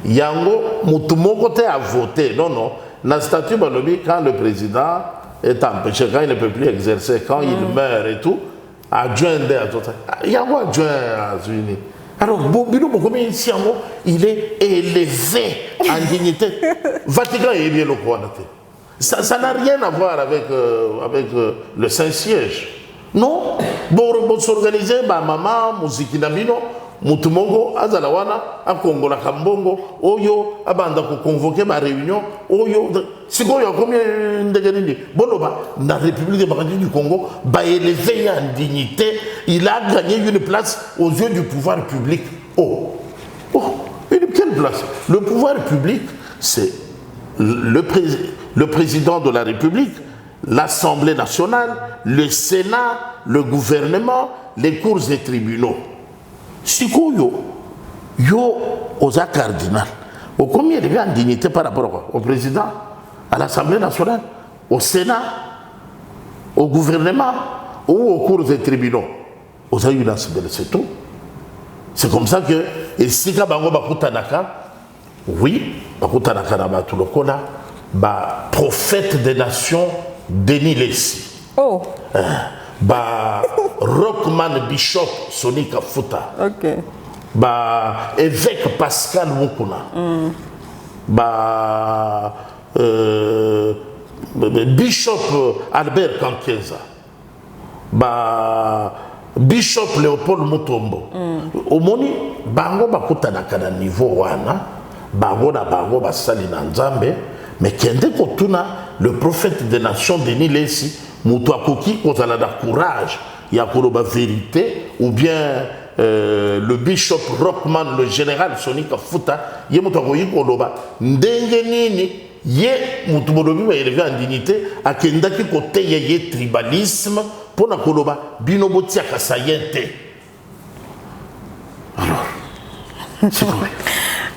yango mutu moko te a voté non na statut balobi quand le président est empêché, quand il ne peut plus exercer, quand il meurt et tout, adjoint nde azota yango adjoint azwini. Alors Bobino Bokomi ici il est élevé en dignité. Vatican est bien le quoi. Ça n'a rien à voir avec, le Saint-Siège. Non, bon s'organiser, maman, musique nabino, mutumongo, azalawana, a Congo la Kambongo, oyo, abanda ko convoquer ma réunion, oyo, si quoi y a combien de gagné? Bon, la République démocratique du Congo, bah élevé en dignité, il a gagné une place aux yeux du pouvoir public. Quelle place? Le pouvoir public, c'est le président de la République, l'Assemblée nationale, le Sénat, le gouvernement, les cours et tribunaux. Si yo aux cardinal, au combien il y a en dignité par rapport au président, à l'Assemblée nationale, au Sénat, au gouvernement ou aux cours et tribunaux. Aux c'est tout. C'est comme ça que, et si Kabango Bakutanaka, oui, Bakutanaka Nabatulokola, prophète des nations, Denis Lessi. Oh! Rockman Bishop Sonika Futa. Ok. Évêque Pascal Mukuna. Bishop Albert Kankieza. Bishop Léopold Mutombo. Omoni bango bakutanaka na niveau wana bango basali na nzambe mais kende kotuna le prophète des nations Denis Lessi mutu akoki kozala da courage ya koloba vérité ou bien le bishop Rockman le général Sonika Futa ye mutu akoki koloba ndenge nini ye mutu bolobi ba élevé en dignité akendaki kote ye tribalisme pona koloba bino botiaka sayente. Alors c'est vrai.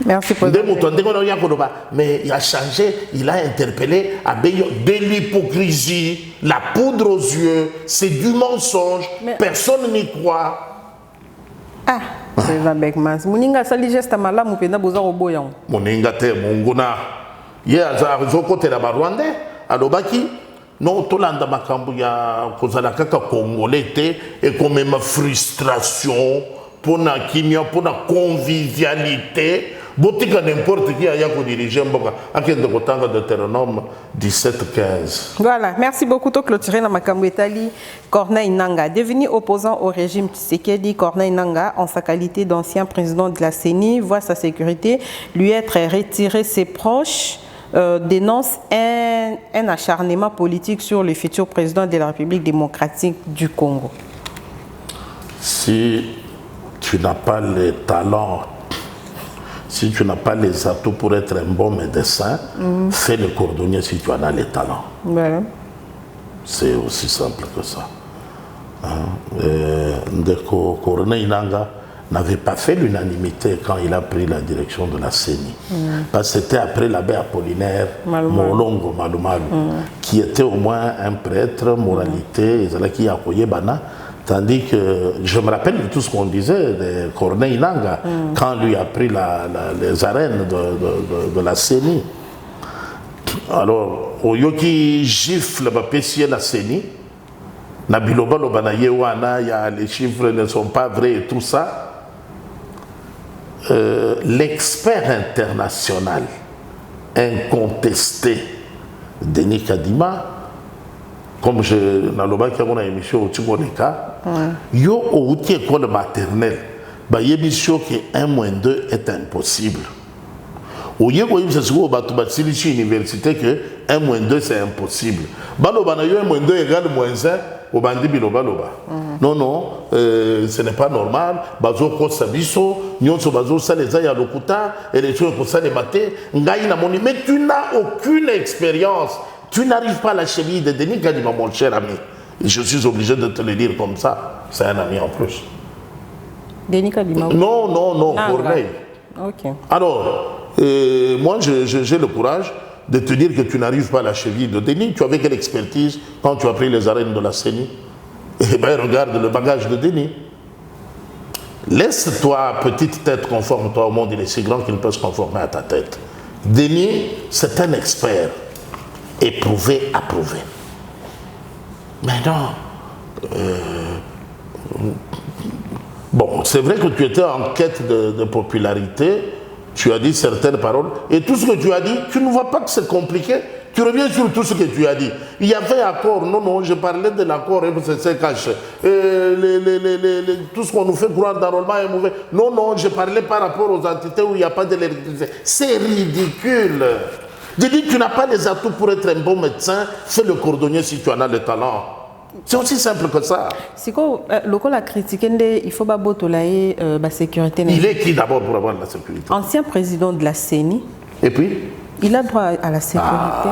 Merci pour mais il a changé, il a interpellé de l'hypocrisie, la poudre aux yeux, c'est du mensonge, personne n'y croit. Ah, c'est la Beckmans. Moninga sali geste malamu pena boza oboyan. Moninga te mongona. Ye aza zokote la Rwandais, alobaki non tolanda makambu ya kozala kaka congolais te et comme ma frustration pour la kimia, pour la convivialité. Botika n'importe qui a dirigé Mboka. Akende Kotanga Deutéronome 17-15. Voilà, merci beaucoup. To clôturer la Makambouetali. Corneille Nangaa, devenu opposant au régime Tshisekedi, Corneille Nangaa, en sa qualité d'ancien président de la CENI, voit sa sécurité lui être retirée. Ses proches dénoncent un acharnement politique sur le futur président de la République démocratique du Congo. Si tu n'as pas les talents, si tu n'as pas les atouts pour être un bon médecin, fais le cordonnier si tu en as les talents. Voilà. C'est aussi simple que ça. Ndeko Corneille Nangaa n'avait pas fait l'unanimité quand il a pris la direction de la CENI. Parce que c'était après l'abbé Apollinaire Molongo Malumalu, qui était au moins un prêtre, moralité, qui a accueilli Bana. Tandis que je me rappelle de tout ce qu'on disait de Corneille Nangaa quand lui a pris les arènes de la CENI. Alors, au yoki gifle la CENI, les chiffres ne sont pas vrais et tout ça. L'expert international incontesté Denis Kadima, comme je n'ai pas mon émission au Tchougoneka, yo au outil école maternelle, bah émission que 1-2 est impossible. Au lieu de se trouver au université que 1-2 c'est impossible. Balo banayo 1-2 égale -1 au bandi biloba loba. Non, ce n'est pas normal. Bazo kosabiso, nyonso bazo saleza ya lokuta, élection ko sale maté, ngai na moni, mais tu n'as aucune expérience. Tu n'arrives pas à la cheville de Denis Kadima, mon cher ami. Je suis obligé de te le dire comme ça. C'est un ami en plus. Denis Kadima? Non, Corneille. Ok. Alors, moi, j'ai le courage de te dire que tu n'arrives pas à la cheville de Denis. Tu avais quelle expertise quand tu as pris les arènes de la CENI? Eh bien, regarde le bagage de Denis. Laisse-toi, petite tête, conforme-toi au monde. Il est si grand qu'il ne peut se conformer à ta tête. Denis, c'est un expert. Éprouvé, approuvé. Maintenant, bon, c'est vrai que tu étais en quête de popularité. Tu as dit certaines paroles. Et tout ce que tu as dit, tu ne vois pas que c'est compliqué. Tu reviens sur tout ce que tu as dit. Il y avait accord. Non, non, je parlais de l'accord FCC-Cash. Tout ce qu'on nous fait croire d'enrôlement est mauvais. Non, non, je parlais par rapport aux entités où il n'y a pas d'électricité. C'est ridicule. Je dis, tu n'as pas les atouts pour être un bon médecin. Fais le cordonnier si tu en as le talent. C'est aussi simple que ça. C'est quoi, le coup, la critique, il faut que la sécurité. Il est qui d'abord pour avoir la sécurité? Ancien président de la CENI. Et puis il a droit à la sécurité.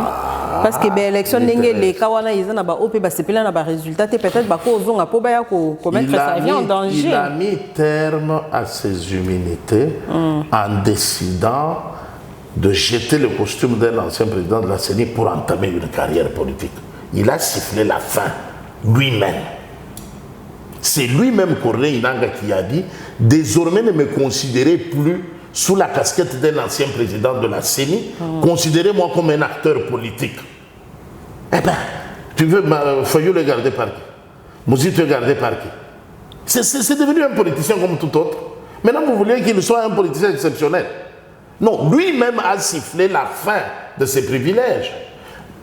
Parce que l'élection, les Kawana, ils ont résultat. Peut-être qu'ils commettre sa vie en danger. Il a mis terme à ses humilités en décidant de jeter le costume d'un ancien président de la CENI pour entamer une carrière politique. Il a sifflé la fin lui-même. C'est lui-même, Corneille Nangaa, qui a dit « Désormais, ne me considérez plus sous la casquette d'un ancien président de la CENI, considérez-moi comme un acteur politique. » Eh bien, tu veux Fayou le garder par qui? Mouzi te garder par qui? C'est devenu un politicien comme tout autre. Maintenant, vous voulez qu'il soit un politicien exceptionnel. Non, lui-même a sifflé la fin de ses privilèges.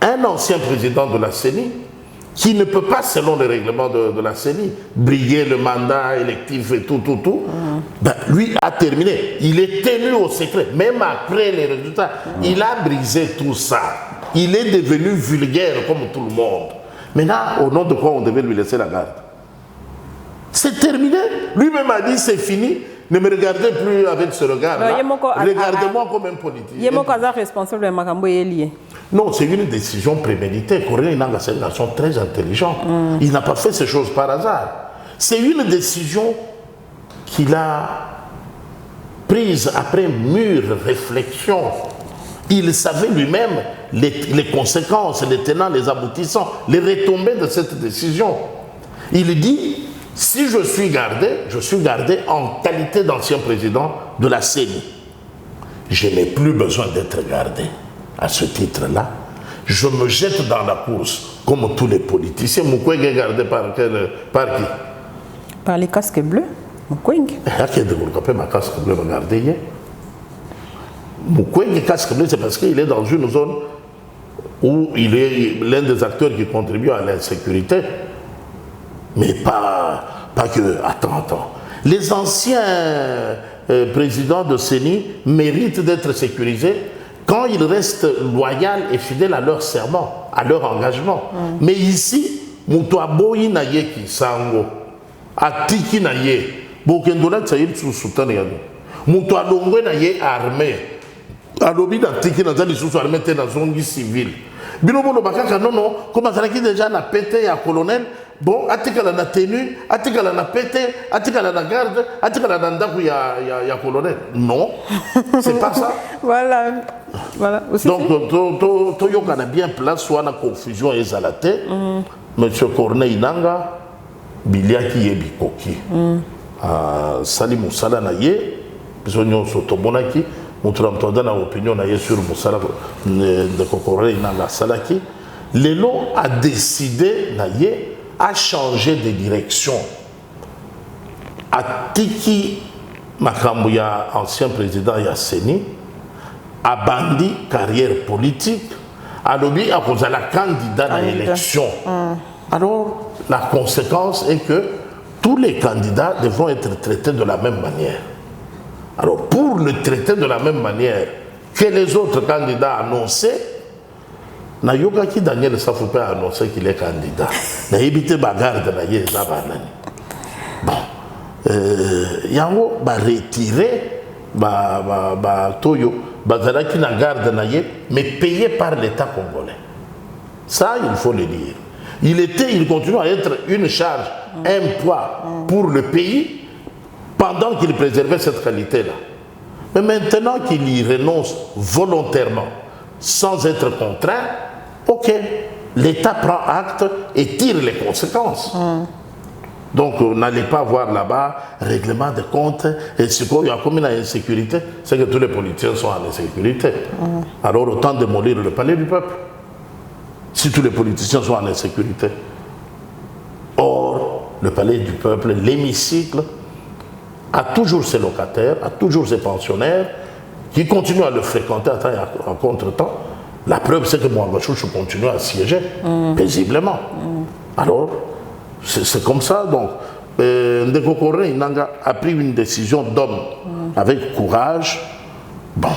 Un ancien président de la CENI, qui ne peut pas, selon les règlements de la CENI, briguer le mandat électif et tout, ben, lui a terminé. Il est tenu au secret. Même après les résultats, il a brisé tout ça. Il est devenu vulgaire comme tout le monde. Maintenant, au nom de quoi on devait lui laisser la garde? C'est terminé. Lui-même a dit, c'est fini. Ne me regardez plus avec ce regard-là. Regardez-moi comme un politique. Il est responsable de Makambo lié. Non, c'est une décision préméditée. Corneille Nangaa, c'est un garçon très intelligent. Il n'a pas fait ces choses par hasard. C'est une décision qu'il a prise après mûre réflexion. Il savait lui-même les conséquences, les tenants, les aboutissants, les retombées de cette décision. Il dit, si je suis gardé en qualité d'ancien président de la CENI. Je n'ai plus besoin d'être gardé. À ce titre-là, je me jette dans la course, comme tous les politiciens. Mukwege est gardé par qui? Par les casques bleus. Mukwege. Casque bleu, regardez. Mukwege, casque bleu, c'est parce qu'il est dans une zone où il est l'un des acteurs qui contribue à l'insécurité. Mais pas que... Attends. Les anciens présidents de CENI méritent d'être sécurisés quand ils restent loyaux et fidèles à leur serment, à leur engagement. Mais ici, Moutouaboyi naye ki sango, atiki naye, Bokendola tsayir sous sultan yano. Moutoualongwe naye armé, alobi natiki nazali sous armé te na zongi civil. Binobo no bakaka non, comme azalaki déjà na pété ya colonel, bon, atikala na tenue, atikala na pété, atikala na garde, atikala na ndaku ya colonel. Non, c'est pas ça. Voilà. Donc, Toyoka a bien place, soit la confusion et zalaté. Monsieur Corneille Nangaa, Biliaki Yebikoki, Sali Moussala Naye, Bisognon Sotobonaki, Moutramtoda na opinion Naye sur Moussala de Corneille Nangaa Salaki. Lelo a décidé, Naye, à changer de direction. A Tiki Makambouya, ancien président Yasseni, a bandi carrière politique, a lobby à cause de la candidat à l'élection. Alors, la conséquence est que tous les candidats devront être traités de la même manière. Alors, pour le traiter de la même manière que les autres candidats annoncés, Nayogaki Daniel Safoupé a annoncé qu'il est candidat. Naïbité Bagarde Naye Zabanani. Bon, Yango va retirer Toyo, Bazalaki na garde Naye, mais payé par l'État congolais. Ça, il faut le dire. Il continue à être une charge, un poids pour le pays pendant qu'il préservait cette qualité-là. Mais maintenant qu'il y renonce volontairement, sans être contraint, ok, l'État prend acte et tire les conséquences. Donc, n'allez pas voir là-bas règlement de comptes et ce qu'il y a comme une insécurité, c'est que tous les politiciens sont en insécurité. Alors, autant démolir le palais du peuple, si tous les politiciens sont en insécurité. Or, le palais du peuple, l'hémicycle, a toujours ses locataires, a toujours ses pensionnaires qui continuent à le fréquenter à temps et à contre-temps. La preuve, c'est que Mouangachouchou continue à siéger paisiblement. Alors, c'est comme ça. Donc, Ndeko Kore Inanga a pris une décision d'homme avec courage. Bon,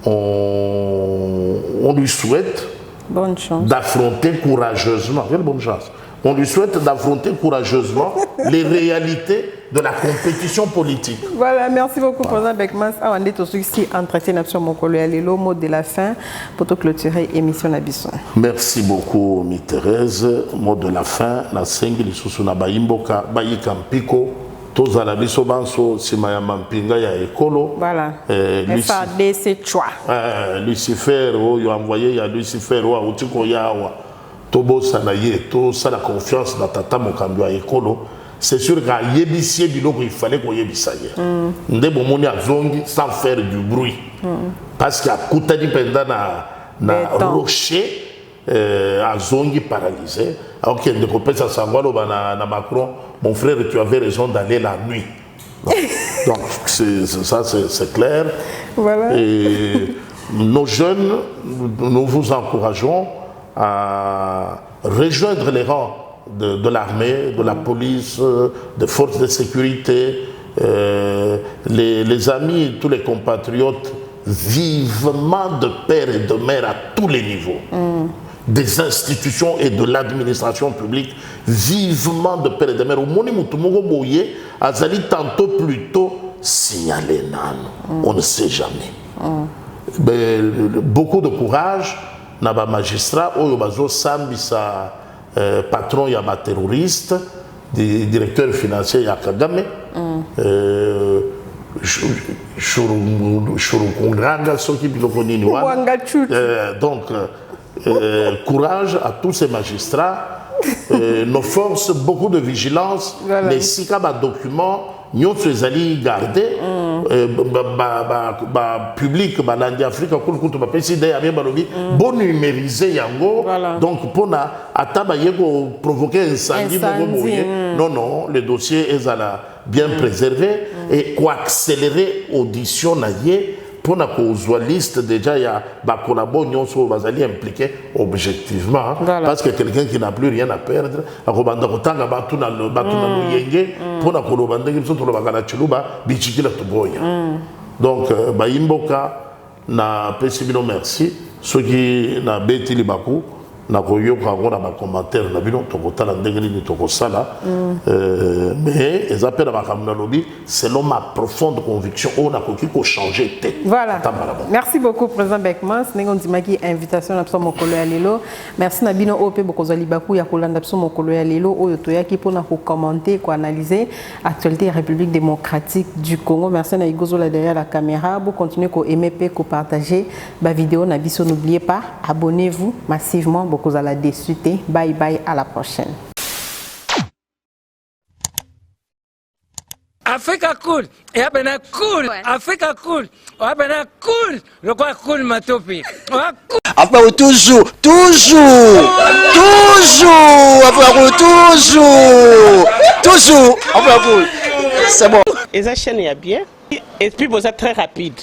on lui souhaite d'affronter courageusement. Quelle bonne chance. On lui souhaite d'affronter courageusement les réalités de la compétition politique. Voilà, merci beaucoup, Président Beckman. On est aussi entretien sur mon collègue Lelo, mot de la fin pour clôturer l'émission Nabisson. Merci beaucoup, mi-Thérèse. Mot de la fin, la singli susuna baimboka, bayikampiko, tozala biso banso, simaya mampinga ya ekolo. Voilà. FADC choix. Lucifer, il a envoyé à Lucifer, ou Tiko Yawa. Tobo Sanaye, to ça la confiance dans Tata Mokambi à Ekolo, c'est sûr qu'à Yébissi Biloko, il fallait qu'on Yébissaye. Ndé Bomoni a zongi sans faire du bruit. Parce qu'il y a Koutani Penda na rocher, à zongi paralysé. Alors qu'il y a des copains à Sangwalo, na Macron, mon frère, tu avais raison d'aller la nuit. Donc, ça, c'est clair. Voilà. Et nos jeunes, nous vous encourageons à rejoindre les rangs de l'armée, de la police, des forces de sécurité, les amis, tous les compatriotes, vivement de père et de mère à tous les niveaux, des institutions et de l'administration publique, vivement de père et de mère. Au moment où Azali tantôt plutôt signalé nan, on ne sait jamais. Mais, beaucoup de courage. Naba magistrat, oyo bazo sambisa patron ya ba terroriste, directeur financier ya Kagame, Shurukunganga soki biloko nini wana. Donc courage à tous ces magistrats, nos forces, beaucoup de vigilance, les sikaba documents nyonso ezali garder public balandi Afrika kulukutu ba pesi de abia balobi bon numériser yango donc pona ataba yego provoquer incendie non le dossier est bien préservé et quoi accélérer audition na ye pona ko liste déjà ya ba collaboration nyonso bazali impliqué objectivement parce que quelqu'un qui n'a plus rien à perdre akobanda kotanga batu na luyenge pona ko lobanda ki biso to lobaka na chiluba bichikila tuboya donc baimboka na pesibino merci ceux qui na beti libaku na koyoka ngona ba commentaire na bino to kotala ndenge ni to kosala mais les appels à makamna lobby selon ma profonde conviction on a koki ko changer tête. Voilà. Merci beaucoup Président Beckman. Nengo ndimaki invitation na biso mokolo ya lelo. Merci na bino ope bokozwa libaku ya kolanda biso mokolo ya lelo oyo toyaki pona ko commenter ko analyser actualité République démocratique du Congo. Merci na Igozola derrière la caméra. Vous continuez ko aimer ko partager ba vidéo na biso, n'oubliez pas, abonnez-vous massivement. Beaucoup à la déçuté. Bye bye, à la prochaine. Africa cool, et abena cool, Africa cool, abena cool, le quoi cool ma topi. Après toujours, après c'est bon. Et ça chaîne est bien, et puis vous êtes très rapide.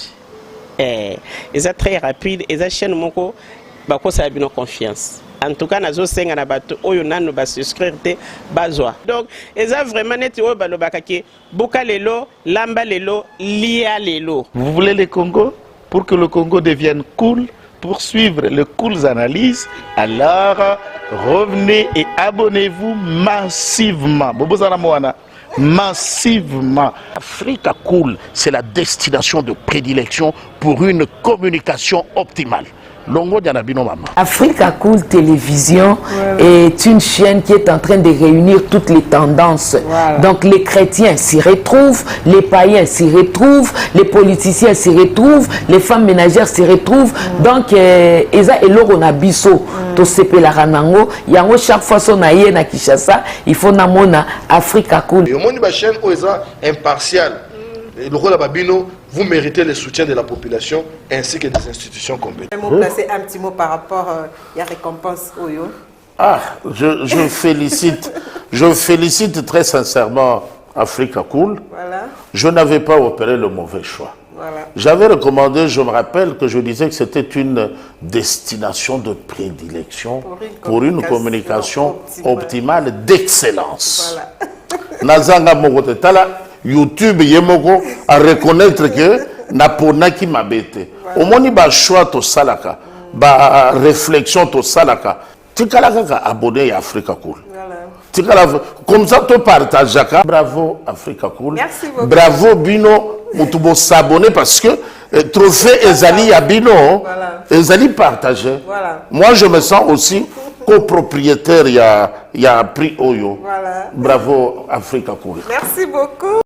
Et ça très rapide, et ça chaîne mon co. Bako ça a bien confiance. En tout cas, nazo senga na bato oyo nanu ba souscrire te bazwa. Donc, eza vraiment net oyo balobaka ke boka lelo, lamba lelo, lia lelo. Vous voulez le Congo pour que le Congo devienne cool, pour suivre les cool analyses, alors revenez et abonnez-vous massivement. Bobozana Moana. Massivement. Africa Cool, c'est la destination de prédilection pour une communication optimale. longo Dianabino Mama. Africa Cool Télévision est une chaîne qui est en train de réunir toutes les tendances. Donc les chrétiens s'y retrouvent, les païens s'y retrouvent, les politiciens s'y retrouvent, les femmes ménagères s'y retrouvent. Donc eza eloko na biso to sepela ranango yango chaque fois son aye na Kinshasa il faut namona Africa Cool. Et au monde de la chaîne oza impartial. Le rôle de Babino, vous méritez le soutien de la population ainsi que des institutions compétentes. Placer un petit mot par rapport à la récompense Oyo. Ah, je félicite très sincèrement Africa Cool. Voilà. Je n'avais pas opéré le mauvais choix. Voilà. J'avais recommandé, je me rappelle que je disais que c'était une destination de prédilection pour une communication optimale d'excellence. Voilà. Nazanga Mogote Tala, YouTube Yemoko à reconnaître que Napona qui m'a bêté. Au moins, il choix to salaka, ba réflexion to salaka. Tu as abonné à Africa Cool. Comme ça, tu partages. Bravo Africa Cool. Merci beaucoup. Bravo Bino. Mutubo s'abonner parce que trophée Ezali Abino, Ezali partagé. Voilà. Moi, je me sens aussi copropriétaire. Il y a prix Oyo. Voilà. Bravo Africa Cool. Merci beaucoup.